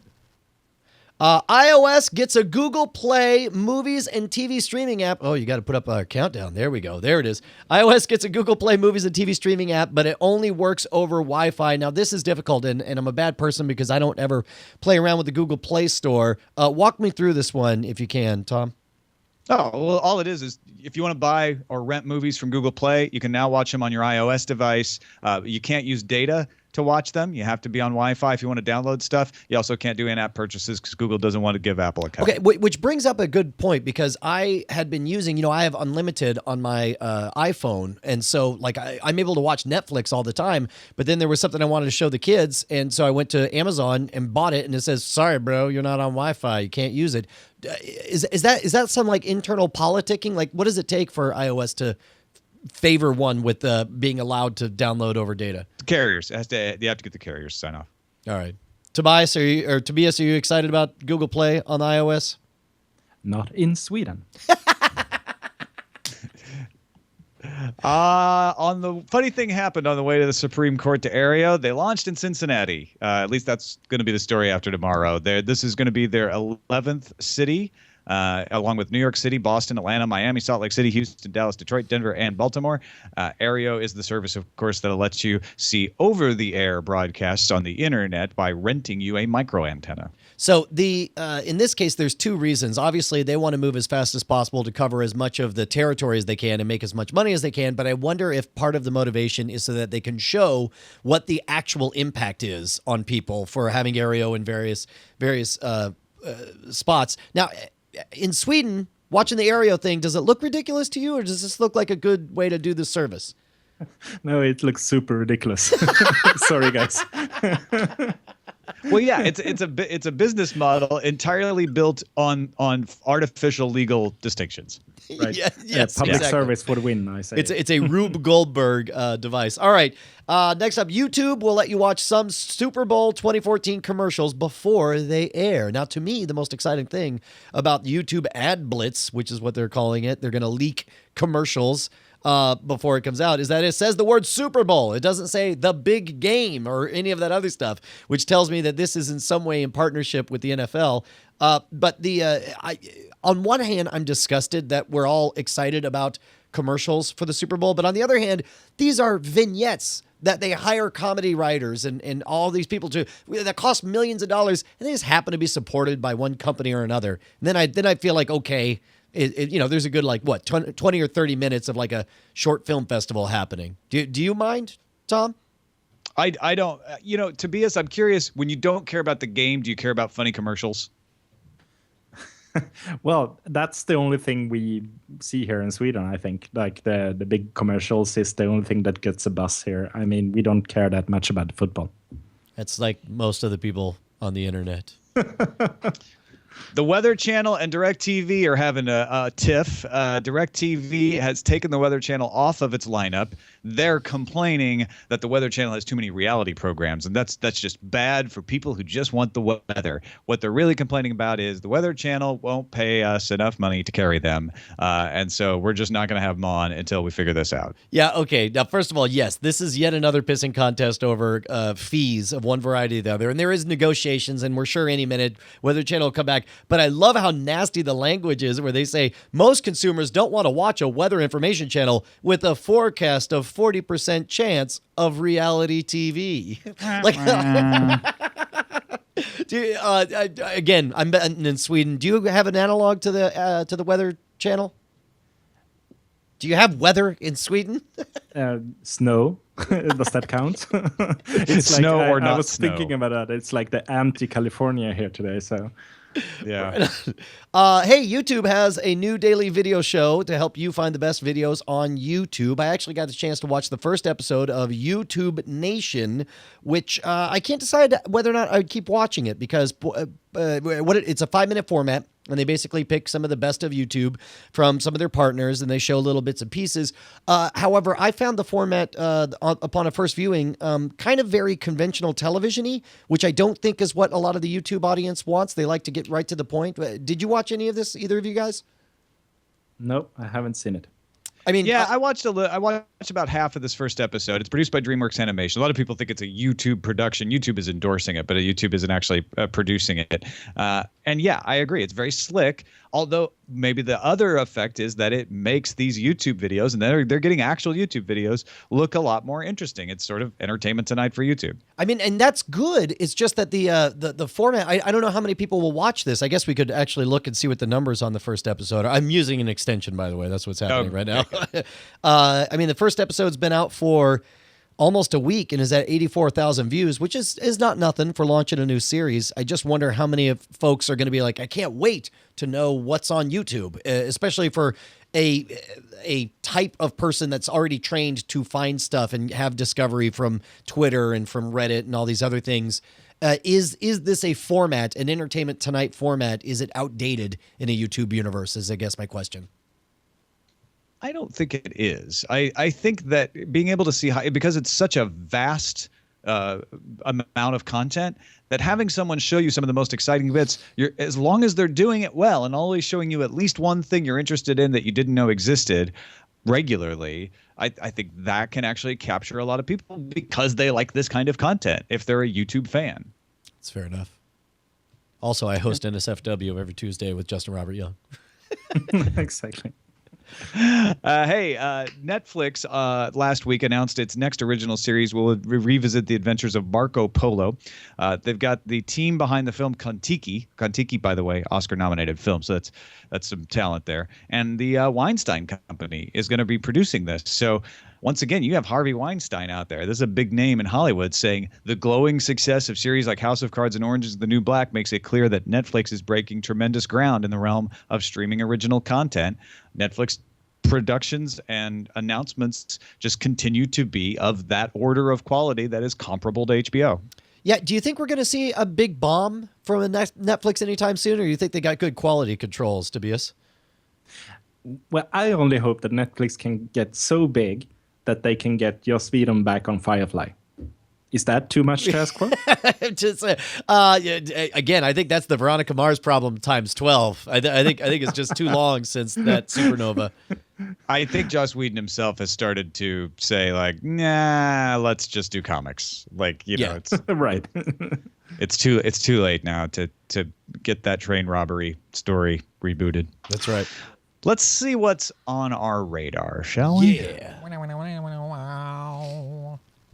iOS gets a Google Play movies and TV streaming app. Oh, you got to put up our countdown. There we go. There it is. iOS gets a Google Play movies and TV streaming app, but it only works over Wi-Fi. Now, this is difficult, and I'm a bad person because I don't ever play around with the Google Play Store. Walk me through this one if you can, Tom. Oh, well, all it is if you want to buy or rent movies from Google Play, you can now watch them on your iOS device. You can't use data to watch them. You have to be on Wi-Fi if you want to download stuff. You also can't do in-app purchases because Google doesn't want to give Apple a cut. Okay, which brings up a good point because I had been using, I have unlimited on my iPhone. And so like I'm able to watch Netflix all the time, but then there was something I wanted to show the kids. And so I went to Amazon and bought it and it says, sorry, bro, you're not on Wi-Fi. You can't use it. Is that some like internal politicking? Like what does it take for iOS to favor one with being allowed to download over data? The carriers. You have to get the carriers to sign off. All right. Tobias, are you excited about Google Play on iOS? Not in Sweden. On the funny thing happened on the way to the Supreme Court to Aereo. They launched in Cincinnati. At least that's going to be the story after tomorrow. This is going to be their 11th city, along with New York City, Boston, Atlanta, Miami, Salt Lake City, Houston, Dallas, Detroit, Denver, and Baltimore. Aereo is the service, of course, that lets you see over-the-air broadcasts on the internet by renting you a micro antenna. So in this case, there's two reasons. Obviously, they want to move as fast as possible to cover as much of the territory as they can and make as much money as they can. But I wonder if part of the motivation is so that they can show what the actual impact is on people for having Aereo in various spots. Now, in Sweden, watching the Aereo thing, does it look ridiculous to you, or does this look like a good way to do the service? No, it looks super ridiculous. Sorry, guys. Well, yeah, it's a business model entirely built on artificial legal distinctions. Right. Yes, public exactly. service for the win, I say. It's a Rube Goldberg device. All right. Next up, YouTube will let you watch some Super Bowl 2014 commercials before they air. Now, to me, the most exciting thing about YouTube Ad Blitz, which is what they're calling it, they're going to leak commercials before it comes out, is that it says the word Super Bowl. It doesn't say the big game or any of that other stuff, which tells me that this is in some way in partnership with the NFL. But on one hand, I'm disgusted that we're all excited about commercials for the Super Bowl. But on the other hand, these are vignettes that they hire comedy writers and all these people to that cost millions of dollars, and they just happen to be supported by one company or another. And then I feel like, okay, there's a good 20 or 30 minutes of like a short film festival happening. Do you mind, Tom? I don't. Tobias, I'm curious. When you don't care about the game, do you care about funny commercials? Well, that's the only thing we see here in Sweden, I think. Like the big commercials is the only thing that gets a buzz here. I mean, we don't care that much about football. That's like most of the people on the internet. The Weather Channel and DirecTV are having a tiff. DirecTV has taken the Weather Channel off of its lineup. They're complaining that the Weather Channel has too many reality programs, and that's just bad for people who just want the weather. What they're really complaining about is the Weather Channel won't pay us enough money to carry them, and so we're just not going to have them on until we figure this out. Yeah, okay. Now, first of all, yes, this is yet another pissing contest over fees of one variety or the other, and there is negotiations, and we're sure any minute Weather Channel will come back. But I love how nasty the language is where they say most consumers don't want to watch a weather information channel with a forecast of 40% chance of reality TV. Again, I'm betting in Sweden. Do you have an analog to the Weather Channel? Do you have weather in Sweden? Snow. Does that count? It's snow like, or not I was snow. thinking about that. It's like the anti-California here today, so... Yeah. Hey, YouTube has a new daily video show to help you find the best videos on YouTube. I actually got the chance to watch the first episode of YouTube Nation, which I can't decide whether or not I would keep watching it because it's a 5-minute format. And they basically pick some of the best of YouTube from some of their partners, and they show little bits and pieces. However, I found the format upon a first viewing kind of very conventional television-y, which I don't think is what a lot of the YouTube audience wants. They like to get right to the point. Did you watch any of this, either of you guys? Nope, I haven't seen it. I mean, Yeah, I watched about half of this first episode. It's produced by DreamWorks Animation. A lot of people think it's a YouTube production. YouTube is endorsing it, but YouTube isn't actually producing it. And yeah, I agree. It's very slick. Although maybe the other effect is that it makes these YouTube videos, and they're getting actual YouTube videos, look a lot more interesting. It's sort of Entertainment Tonight for YouTube. I mean, and that's good. It's just that the format. I don't know how many people will watch this. I guess we could actually look and see what the numbers on the first episode are. I'm using an extension, by the way. That's what's happening right now. I mean, the first episode's been out for almost a week and is at 84,000 views, which is not nothing for launching a new series. I just wonder how many of folks are going to be like, I can't wait to know what's on YouTube, especially for a type of person that's already trained to find stuff and have discovery from Twitter and from Reddit and all these other things. Is this a format, an Entertainment Tonight format? Is it outdated in a YouTube universe is, I guess, my question. I don't think it is. I think that being able to see because it's such a vast amount of content, that having someone show you some of the most exciting bits, as long as they're doing it well and always showing you at least one thing you're interested in that you didn't know existed regularly, I think that can actually capture a lot of people because they like this kind of content if they're a YouTube fan. That's fair enough. Also, I host NSFW every Tuesday with Justin Robert Young. Exactly. Hey, Netflix last week announced its next original series will revisit the adventures of Marco Polo. They've got the team behind the film Kon-Tiki. Kon-Tiki, by the way, Oscar-nominated film, so that's some talent there. And the Weinstein Company is going to be producing this. So once again, you have Harvey Weinstein out there. This is a big name in Hollywood saying the glowing success of series like House of Cards and Orange is the New Black makes it clear that Netflix is breaking tremendous ground in the realm of streaming original content. Netflix productions and announcements just continue to be of that order of quality that is comparable to HBO. Yeah, do you think we're going to see a big bomb from Netflix anytime soon, or do you think they got good quality controls, Tobias? Well, I only hope that Netflix can get so big that they can get Joss Whedon back on Firefly. Is that too much to ask for? Again, I think that's the Veronica Mars problem times 12. I think it's just too long since that supernova. I think Joss Whedon himself has started to say, like, nah, let's just do comics. Like, you know, it's right. it's too late now to get that train robbery story rebooted. That's right. Let's see what's on our radar, shall we? Yeah.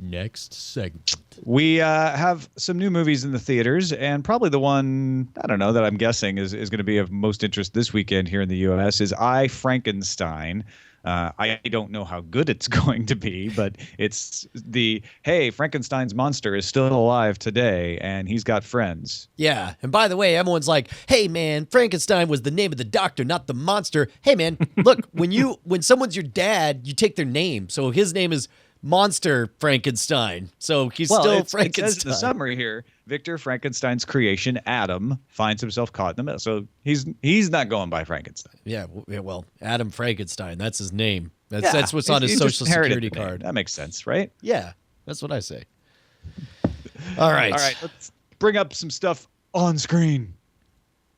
Next segment. We have some new movies in the theaters, and probably the one, I don't know, that I'm guessing is going to be of most interest this weekend here in the U.S. is I, Frankenstein. I don't know how good it's going to be, but it's hey, Frankenstein's monster is still alive today, and he's got friends. Yeah, and by the way, everyone's like, hey, man, Frankenstein was the name of the doctor, not the monster. Hey, man, look, when someone's your dad, you take their name. So his name is Monster Frankenstein. So he's still Frankenstein. It says in the summary here, Victor Frankenstein's creation, Adam, finds himself caught in the middle. So he's not going by Frankenstein. Yeah, well, Adam Frankenstein, that's his name. That's what's on his social security card. That makes sense, right? Yeah, that's what I say. All right, let's bring up some stuff on screen.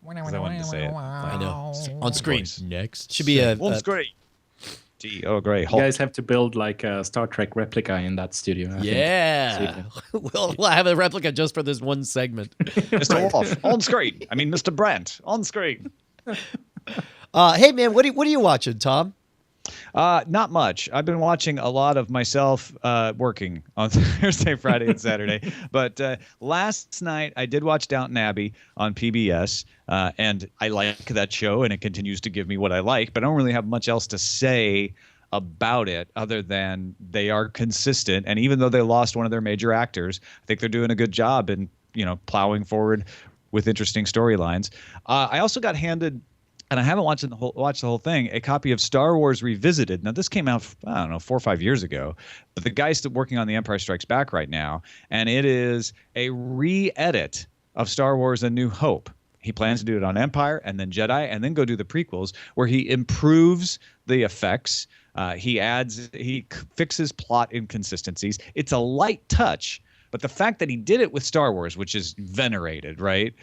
I wanted to say it. I know. On screen. Next. Should be on screen. Oh, great. You guys have to build like a Star Trek replica in that studio. Yeah. We'll have a replica just for this one segment. Mr. Wolf, on screen. I mean, Mr. Brandt, on screen. Hey, man, what are you watching, Tom? Not much. I've been watching a lot of myself working on Thursday, Friday, and Saturday. But last night I did watch Downton Abbey on PBS, and I like that show, and it continues to give me what I like. But I don't really have much else to say about it other than they are consistent. And even though they lost one of their major actors, I think they're doing a good job in plowing forward with interesting storylines. I also got handed, and I haven't watched the whole thing, a copy of Star Wars Revisited. Now, this came out, I don't know, 4 or 5 years ago, but the guy's still working on The Empire Strikes Back right now, and it is a re-edit of Star Wars A New Hope. He plans to do it on Empire and then Jedi and then go do the prequels, where he improves the effects. He fixes plot inconsistencies. It's a light touch, but the fact that he did it with Star Wars, which is venerated, right?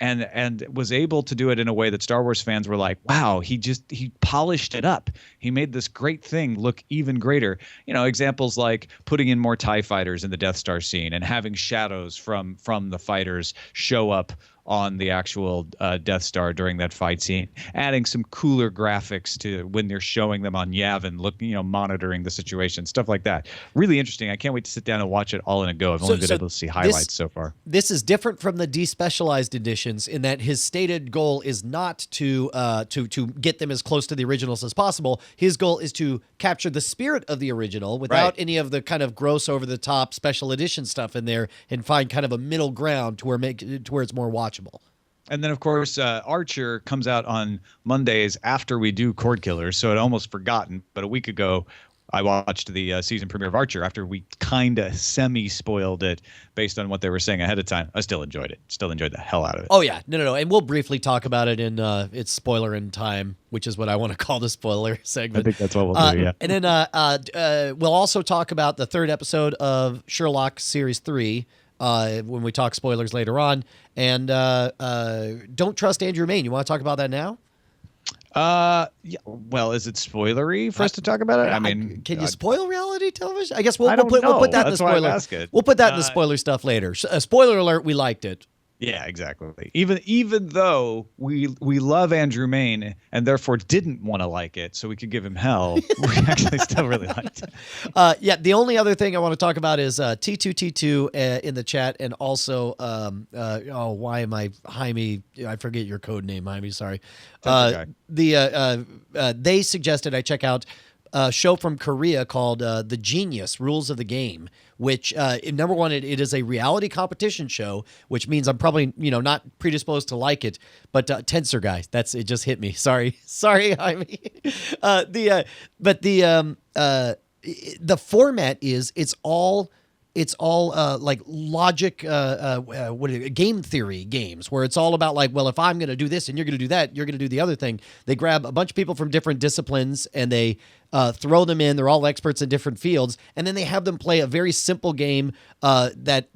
and was able to do it in a way that Star Wars fans were like, wow, he polished it up. He made this great thing look even greater. Examples like putting in more TIE fighters in the Death Star scene and having shadows from the fighters show up on the actual Death Star during that fight scene, adding some cooler graphics to when they're showing them on Yavin, monitoring the situation, stuff like that. Really interesting. I can't wait to sit down and watch it all in a go. I've only been able to see highlights so far. This is different from the despecialized editions in that his stated goal is not to get them as close to the originals as possible. His goal is to capture the spirit of the original without any of the kind of gross, over the top special edition stuff in there, and find kind of a middle ground to where it's more watchable. And then, of course, Archer comes out on Mondays after we do Cordkillers, so I'd almost forgotten. But a week ago, I watched the season premiere of Archer after we kind of semi-spoiled it based on what they were saying ahead of time. I still enjoyed it. Still enjoyed the hell out of it. Oh, yeah. No. And we'll briefly talk about it in its spoiler in time, which is what I want to call the spoiler segment. I think that's what we'll do, yeah. And then we'll also talk about the third episode of Sherlock Series 3, when we talk spoilers later on. And don't trust Andrew Main. You want to talk about that now? Yeah. Well, is it spoilery for us to talk about it? I mean, can you spoil reality television? I guess we'll put that in the That's why I'm spoiler. asking. We'll put that in the spoiler stuff later. Spoiler alert: we liked it. Yeah, exactly. Even though we love Andrew Main and therefore didn't want to like it, so we could give him hell, we actually still really liked it. Yeah, the only other thing I want to talk about is T2T2 in the chat, and also why am I Jaime? I forget your code name, Jaime. Sorry. They suggested I check out a show from Korea called The Genius Rules of the Game, which number one, it is a reality competition show, which means I'm probably not predisposed to like it. But Tensor guy, it just hit me. Sorry, Jaime. The format is it's all like logic, game theory games, where it's all about like, well, if I'm going to do this and you're going to do that, you're going to do the other thing. They grab a bunch of people from different disciplines and they throw them in. They're all experts in different fields, and then they have them play a very simple game that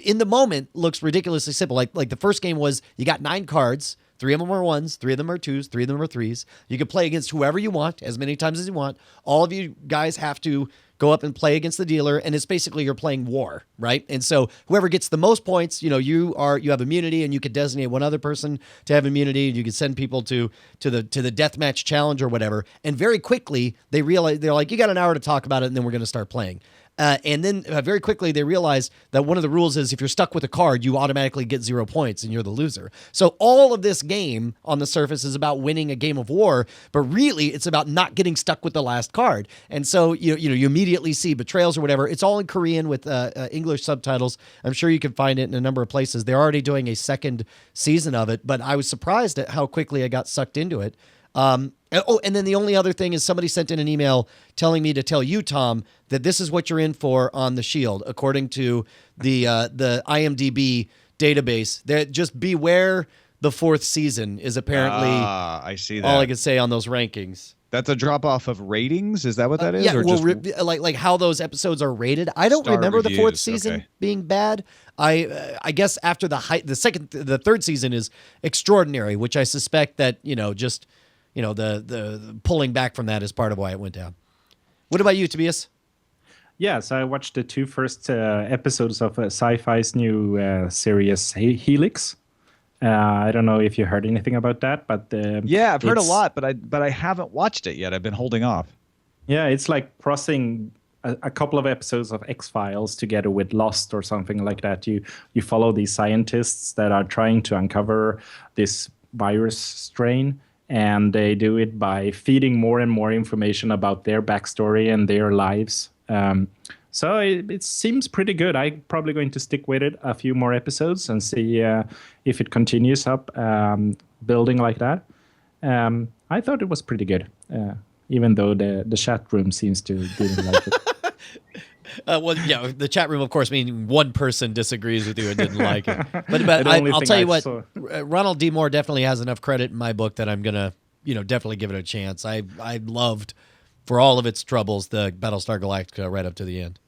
in the moment looks ridiculously simple. Like the first game was, you got 9 cards. 3 of them are 1s, 3 of them are 2s, 3 of them are 3s. You can play against whoever you want, as many times as you want. All of you guys have to go up and play against the dealer, and it's basically you're playing war, right? And so whoever gets the most points, you have immunity, and you could designate one other person to have immunity, and you could send people to the deathmatch challenge or whatever. And very quickly they realize, they're like, you got an hour to talk about it, and then we're going to start playing. And then very quickly they realize that one of the rules is if you're stuck with a card, you automatically get 0 points and you're the loser. So all of this game on the surface is about winning a game of war, but really it's about not getting stuck with the last card. And so you immediately see betrayals or whatever. It's all in Korean with English subtitles. I'm sure you can find it in a number of places. They're already doing a second season of it, but I was surprised at how quickly I got sucked into it. And then the only other thing is somebody sent in an email telling me to tell you, Tom, that this is what you're in for on The Shield, according to the IMDb database. That just beware the 4th season is apparently I see that. all I can say on those rankings. That's a drop off of ratings. Is that what that is? Yeah, or well, just like how those episodes are rated. I don't Star remember the 4th reviews, season okay. being bad. I guess after the 3rd season is extraordinary, which I suspect that the pulling back from that is part of why it went down. What about you, Tobias? Yeah, so I watched the 2 first episodes of Sci-Fi's new series Helix. I don't know if you heard anything about that, but yeah, I've heard a lot, but I haven't watched it yet. I've been holding off. Yeah, it's like crossing a couple of episodes of X-Files together with Lost or something like that. You follow these scientists that are trying to uncover this virus strain, and they do it by feeding more and more information about their backstory and their lives. So it seems pretty good. I'm probably going to stick with it a few more episodes and see if it continues up building like that. I thought it was pretty good, even though the chat room seems to didn't like it. Well, yeah, the chat room, of course, meaning one person disagrees with you and didn't like it. But I'll tell you what, Ronald D. Moore definitely has enough credit in my book that I'm gonna, definitely give it a chance. I loved, for all of its troubles, the Battlestar Galactica right up to the end.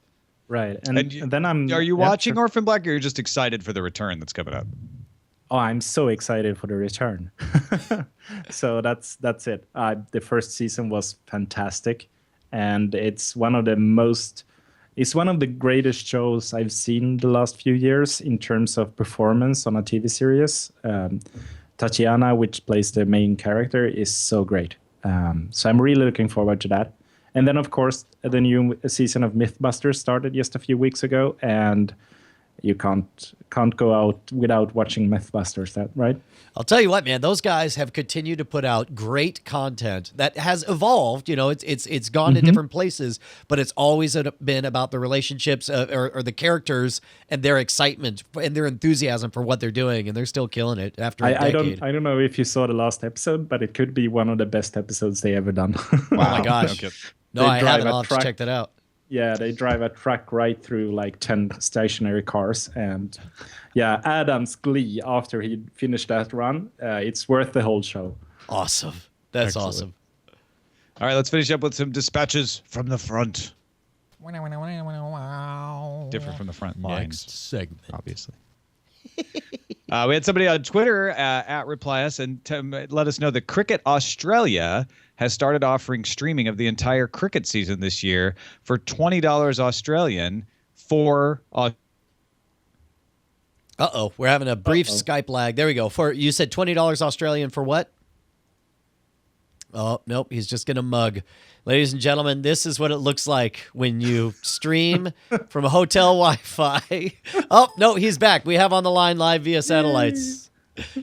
Right, and then I'm. Are you watching Orphan Black, or you're just excited for the return that's coming up? Oh, I'm so excited for the return. So that's it. The first season was fantastic, and it's one of the greatest shows I've seen the last few years in terms of performance on a TV series. Tatiana, which plays the main character, is so great. So I'm really looking forward to that. And then, of course, the new season of Mythbusters started just a few weeks ago, and you can't go out without watching Mythbusters, right? I'll tell you what, man, those guys have continued to put out great content that has evolved. You know, it's gone to different places, but it's always been about the relationships or the characters and their excitement and their enthusiasm for what they're doing, and they're still killing it after a decade. I don't know if you saw the last episode, but it could be one of the best episodes they ever done. Oh my gosh. Okay. No, I haven't. I'll have to check that out. Yeah, they drive a truck right through like 10 stationary cars. And yeah, Adam's glee after he finished that run, it's worth the whole show. Awesome. That's Excellent. awesome. All right, let's finish up with some dispatches from the front. Different from the front lines, Next segment. obviously. We had somebody on Twitter at Reply Us and let us know that Cricket Australia has started offering streaming of the entire cricket season this year for $20 Australian for. We're having a brief Skype lag. There we go. You said $20 Australian for what? Oh, nope. He's just going to mug. Ladies and gentlemen, this is what it looks like when you stream from a hotel Wi-Fi. Oh, no, he's back. We have on the line live via satellites.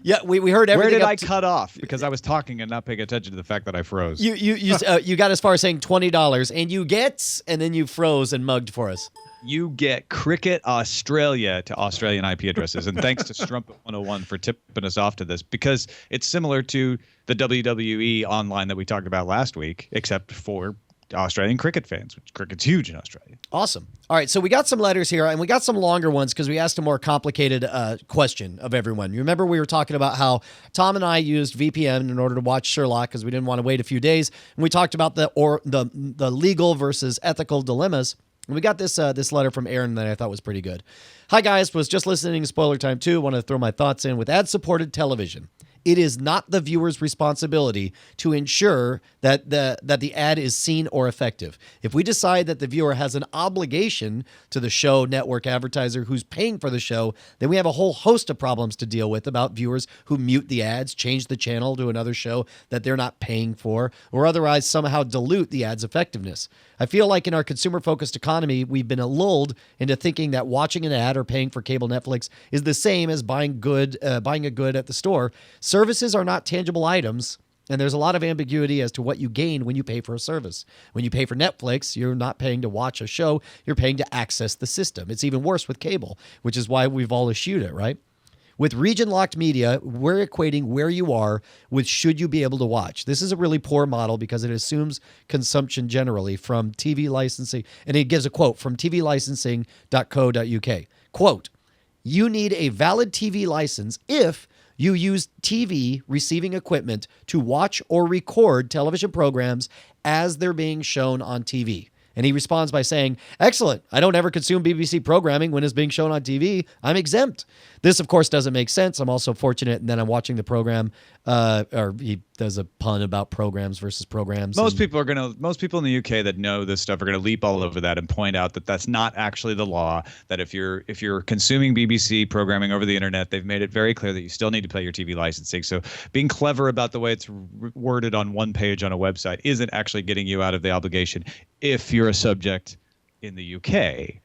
Yeah, we heard everything. Where did I cut off? Because I was talking and not paying attention to the fact that I froze. You got as far as saying $20, and you get, and then you froze and mugged for us. You get Cricket Australia to Australian IP addresses. And thanks to Strumpet 101 for tipping us off to this, because it's similar to the WWE online that we talked about last week, except for Australian cricket fans, which cricket's huge in Australia. Awesome. All right, so we got some letters here, and we got some longer ones because we asked a more complicated question of everyone. You remember we were talking about how Tom and I used VPN in order to watch Sherlock because we didn't want to wait a few days, and we talked about the legal versus ethical dilemmas. And we got this letter from Aaron that I thought was pretty good. Hi guys, was just listening to Spoiler Time 2. Want to throw my thoughts in with ad-supported television. It is not the viewer's responsibility to ensure that the ad is seen or effective. If we decide that the viewer has an obligation to the show network advertiser who's paying for the show, then we have a whole host of problems to deal with about viewers who mute the ads, change the channel to another show that they're not paying for, or otherwise somehow dilute the ad's effectiveness. I feel like in our consumer-focused economy, we've been lulled into thinking that watching an ad or paying for cable Netflix is the same as buying a good at the store. Services are not tangible items, and there's a lot of ambiguity as to what you gain when you pay for a service. When you pay for Netflix, you're not paying to watch a show, you're paying to access the system. It's even worse with cable, which is why we've all eschewed it, right? With region-locked media, we're equating where you are with should you be able to watch. This is a really poor model because it assumes consumption generally from TV licensing, and it gives a quote from tvlicensing.co.uk. Quote, you need a valid TV license if you use TV receiving equipment to watch or record television programs as they're being shown on TV. And he responds by saying, excellent, I don't ever consume BBC programming when it's being shown on TV. I'm exempt. This, of course, doesn't make sense. I'm also fortunate that I'm watching the program, or he does a pun about programs versus programs. Most people in the UK that know this stuff are going to leap all over that and point out that that's not actually the law, that if you're consuming BBC programming over the internet, they've made it very clear that you still need to pay your TV licensing. So being clever about the way it's worded on one page on a website isn't actually getting you out of the obligation if you're a subject in the UK.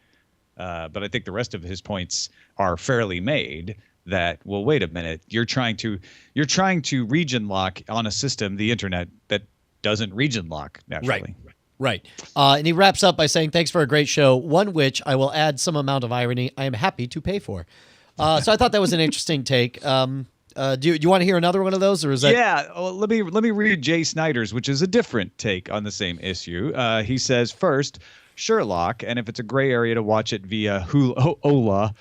But I think the rest of his points are fairly made. That, well, wait a minute, you're trying to region lock on a system, the internet, that doesn't region lock naturally. Right. And he wraps up by saying, thanks for a great show, one which I will add some amount of irony I am happy to pay for. So I thought that was an interesting take. Do you want to hear another one of those, or is that? Yeah, well, let me read Jay Snyder's, which is a different take on the same issue. He says, first, Sherlock, and if it's a gray area to watch it via Hola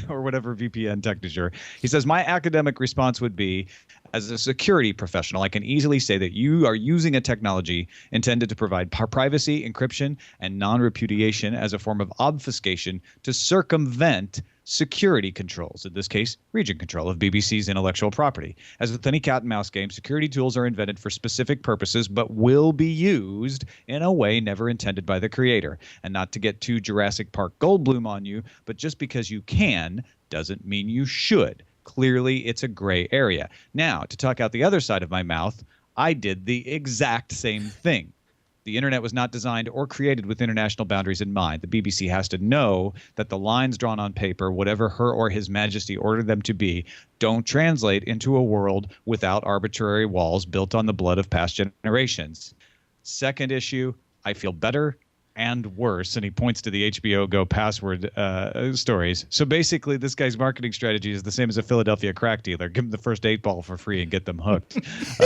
or whatever VPN technisure. He says, my academic response would be, as a security professional, I can easily say that you are using a technology intended to provide privacy, encryption, and non-repudiation as a form of obfuscation to circumvent security controls, in this case, region control of BBC's intellectual property. As with any cat and mouse game, security tools are invented for specific purposes, but will be used in a way never intended by the creator. And not to get too Jurassic Park Goldblum on you, but just because you can doesn't mean you should. Clearly, it's a gray area. Now, to talk out the other side of my mouth, I did the exact same thing. The internet was not designed or created with international boundaries in mind. The BBC has to know that the lines drawn on paper, whatever Her or His Majesty ordered them to be, don't translate into a world without arbitrary walls built on the blood of past generations. Second issue, I feel better and worse, and he points to the HBO Go Password stories. So basically, this guy's marketing strategy is the same as a Philadelphia crack dealer. Give them the first 8 ball for free and get them hooked,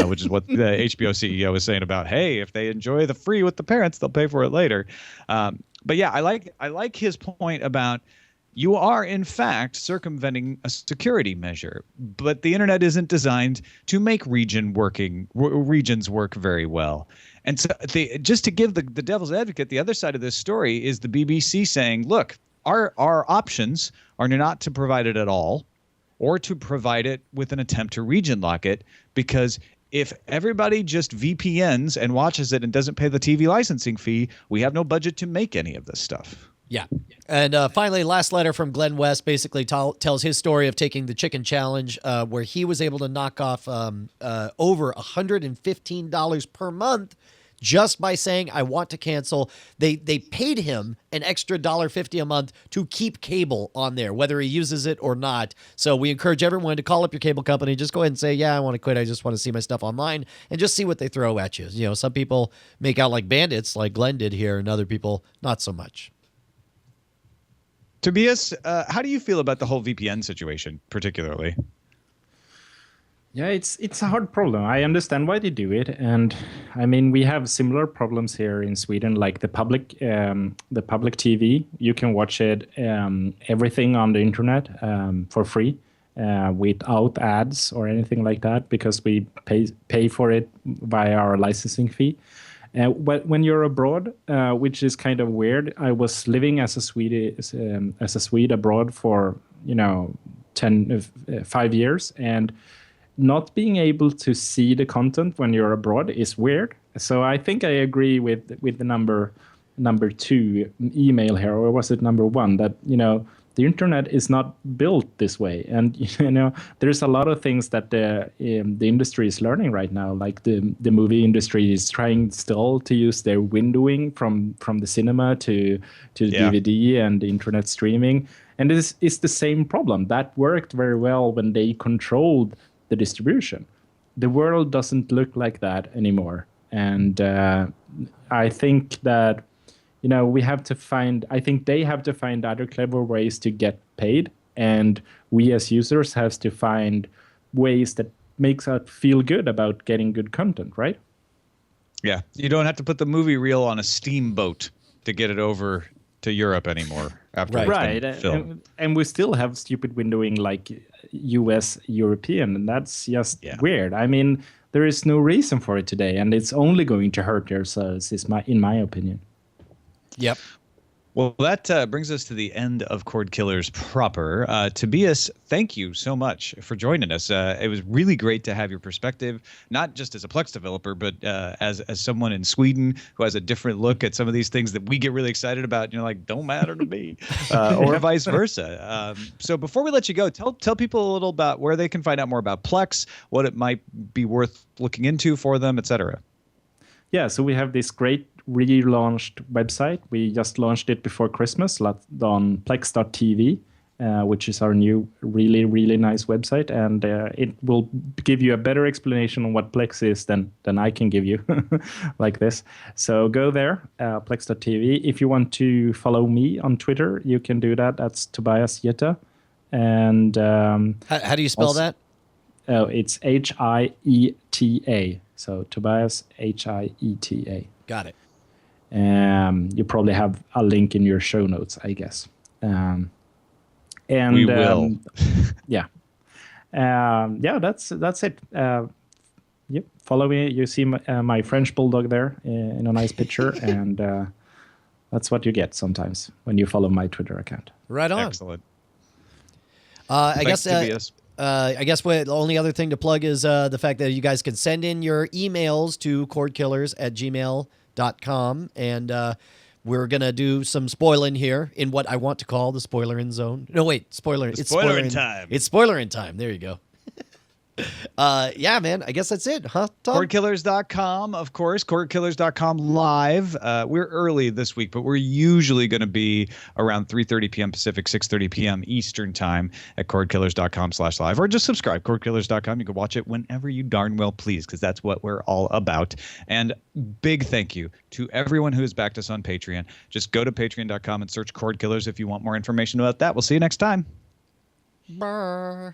which is what the HBO CEO was saying about, hey, if they enjoy the free with the parents, they'll pay for it later. But yeah, I like his point about you are, in fact, circumventing a security measure. But the internet isn't designed to make regions work very well. And so just to give the devil's advocate, the other side of this story is the BBC saying, look, our options are not to provide it at all or to provide it with an attempt to region lock it, because if everybody just VPNs and watches it and doesn't pay the TV licensing fee, we have no budget to make any of this stuff. Yeah. And finally, last letter from Glenn West basically tells his story of taking the chicken challenge, where he was able to knock off over $115 per month just by saying, I want to cancel. They paid him an extra $1.50 a month to keep cable on there, whether he uses it or not. So we encourage everyone to call up your cable company. Just go ahead and say, yeah, I want to quit. I just want to see my stuff online, and just see what they throw at you. You know, some people make out like bandits like Glenn did here, and other people not so much. Tobias, how do you feel about the whole VPN situation, particularly? Yeah, it's a hard problem. I understand why they do it, and I mean we have similar problems here in Sweden, like the public TV. You can watch it everything on the internet for free without ads or anything like that, because we pay for it via our licensing fee. But when you're abroad, which is kind of weird, I was living as a Swede abroad for 5 years, and not being able to see the content when you're abroad is weird. So I think I agree with the number 2 email here, or was it number 1, that the internet is not built this way, and there's a lot of things that the industry is learning right now. Like the movie industry is trying still to use their windowing from the cinema to DVD and the internet streaming, and this is the same problem that worked very well when they controlled the distribution. The world doesn't look like that anymore, and I think that we have to find, I think they have to find other clever ways to get paid, and we as users have to find ways that makes us feel good about getting good content, right? Yeah, you don't have to put the movie reel on a steamboat to get it over to Europe anymore after it's been filmed. And we still have stupid windowing like US European, and that's just weird. I mean, there is no reason for it today, and it's only going to hurt yourselves, in my opinion. Yep. Well, that brings us to the end of Cordkillers proper. Tobias, thank you so much for joining us. It was really great to have your perspective, not just as a Plex developer, but as someone in Sweden who has a different look at some of these things that we get really excited about. Don't matter to me, or vice versa. So before we let you go, tell people a little about where they can find out more about Plex, what it might be worth looking into for them, etc. Yeah, so we have this great relaunched website. We just launched it before Christmas on plex.tv, which is our new really, really nice website. And it will give you a better explanation on what Plex is than I can give you like this. So go there, plex.tv. If you want to follow me on Twitter, you can do that. That's Tobias Hieta. And how do you spell that? Oh, it's Hieta. So Tobias, Hieta. Got it. You probably have a link in your show notes, I guess. And we will. That's it. Yep. Follow me. You see my French bulldog there in a nice picture, and that's what you get sometimes when you follow my Twitter account. Right on. Excellent. I Thanks, guess. Tobias. I guess the only other thing to plug is the fact that you guys can send in your emails to cordkillers@gmail.com, and we're gonna do some spoiling here in what I want to call the spoiler in zone. No, wait, spoiler. It's spoiler in time. It's spoiler in time. There you go. Yeah, man. I guess that's it, huh, Tom? Cordkillers.com, of course. Cordkillers.com live. We're early this week, but we're usually going to be around 3:30 p.m. Pacific, 6:30 p.m. Eastern time at cordkillers.com/live, or just subscribe. Cordkillers.com. You can watch it whenever you darn well please, because that's what we're all about. And big thank you to everyone who has backed us on Patreon. Just go to patreon.com and search Cordkillers if you want more information about that. We'll see you next time. Brr.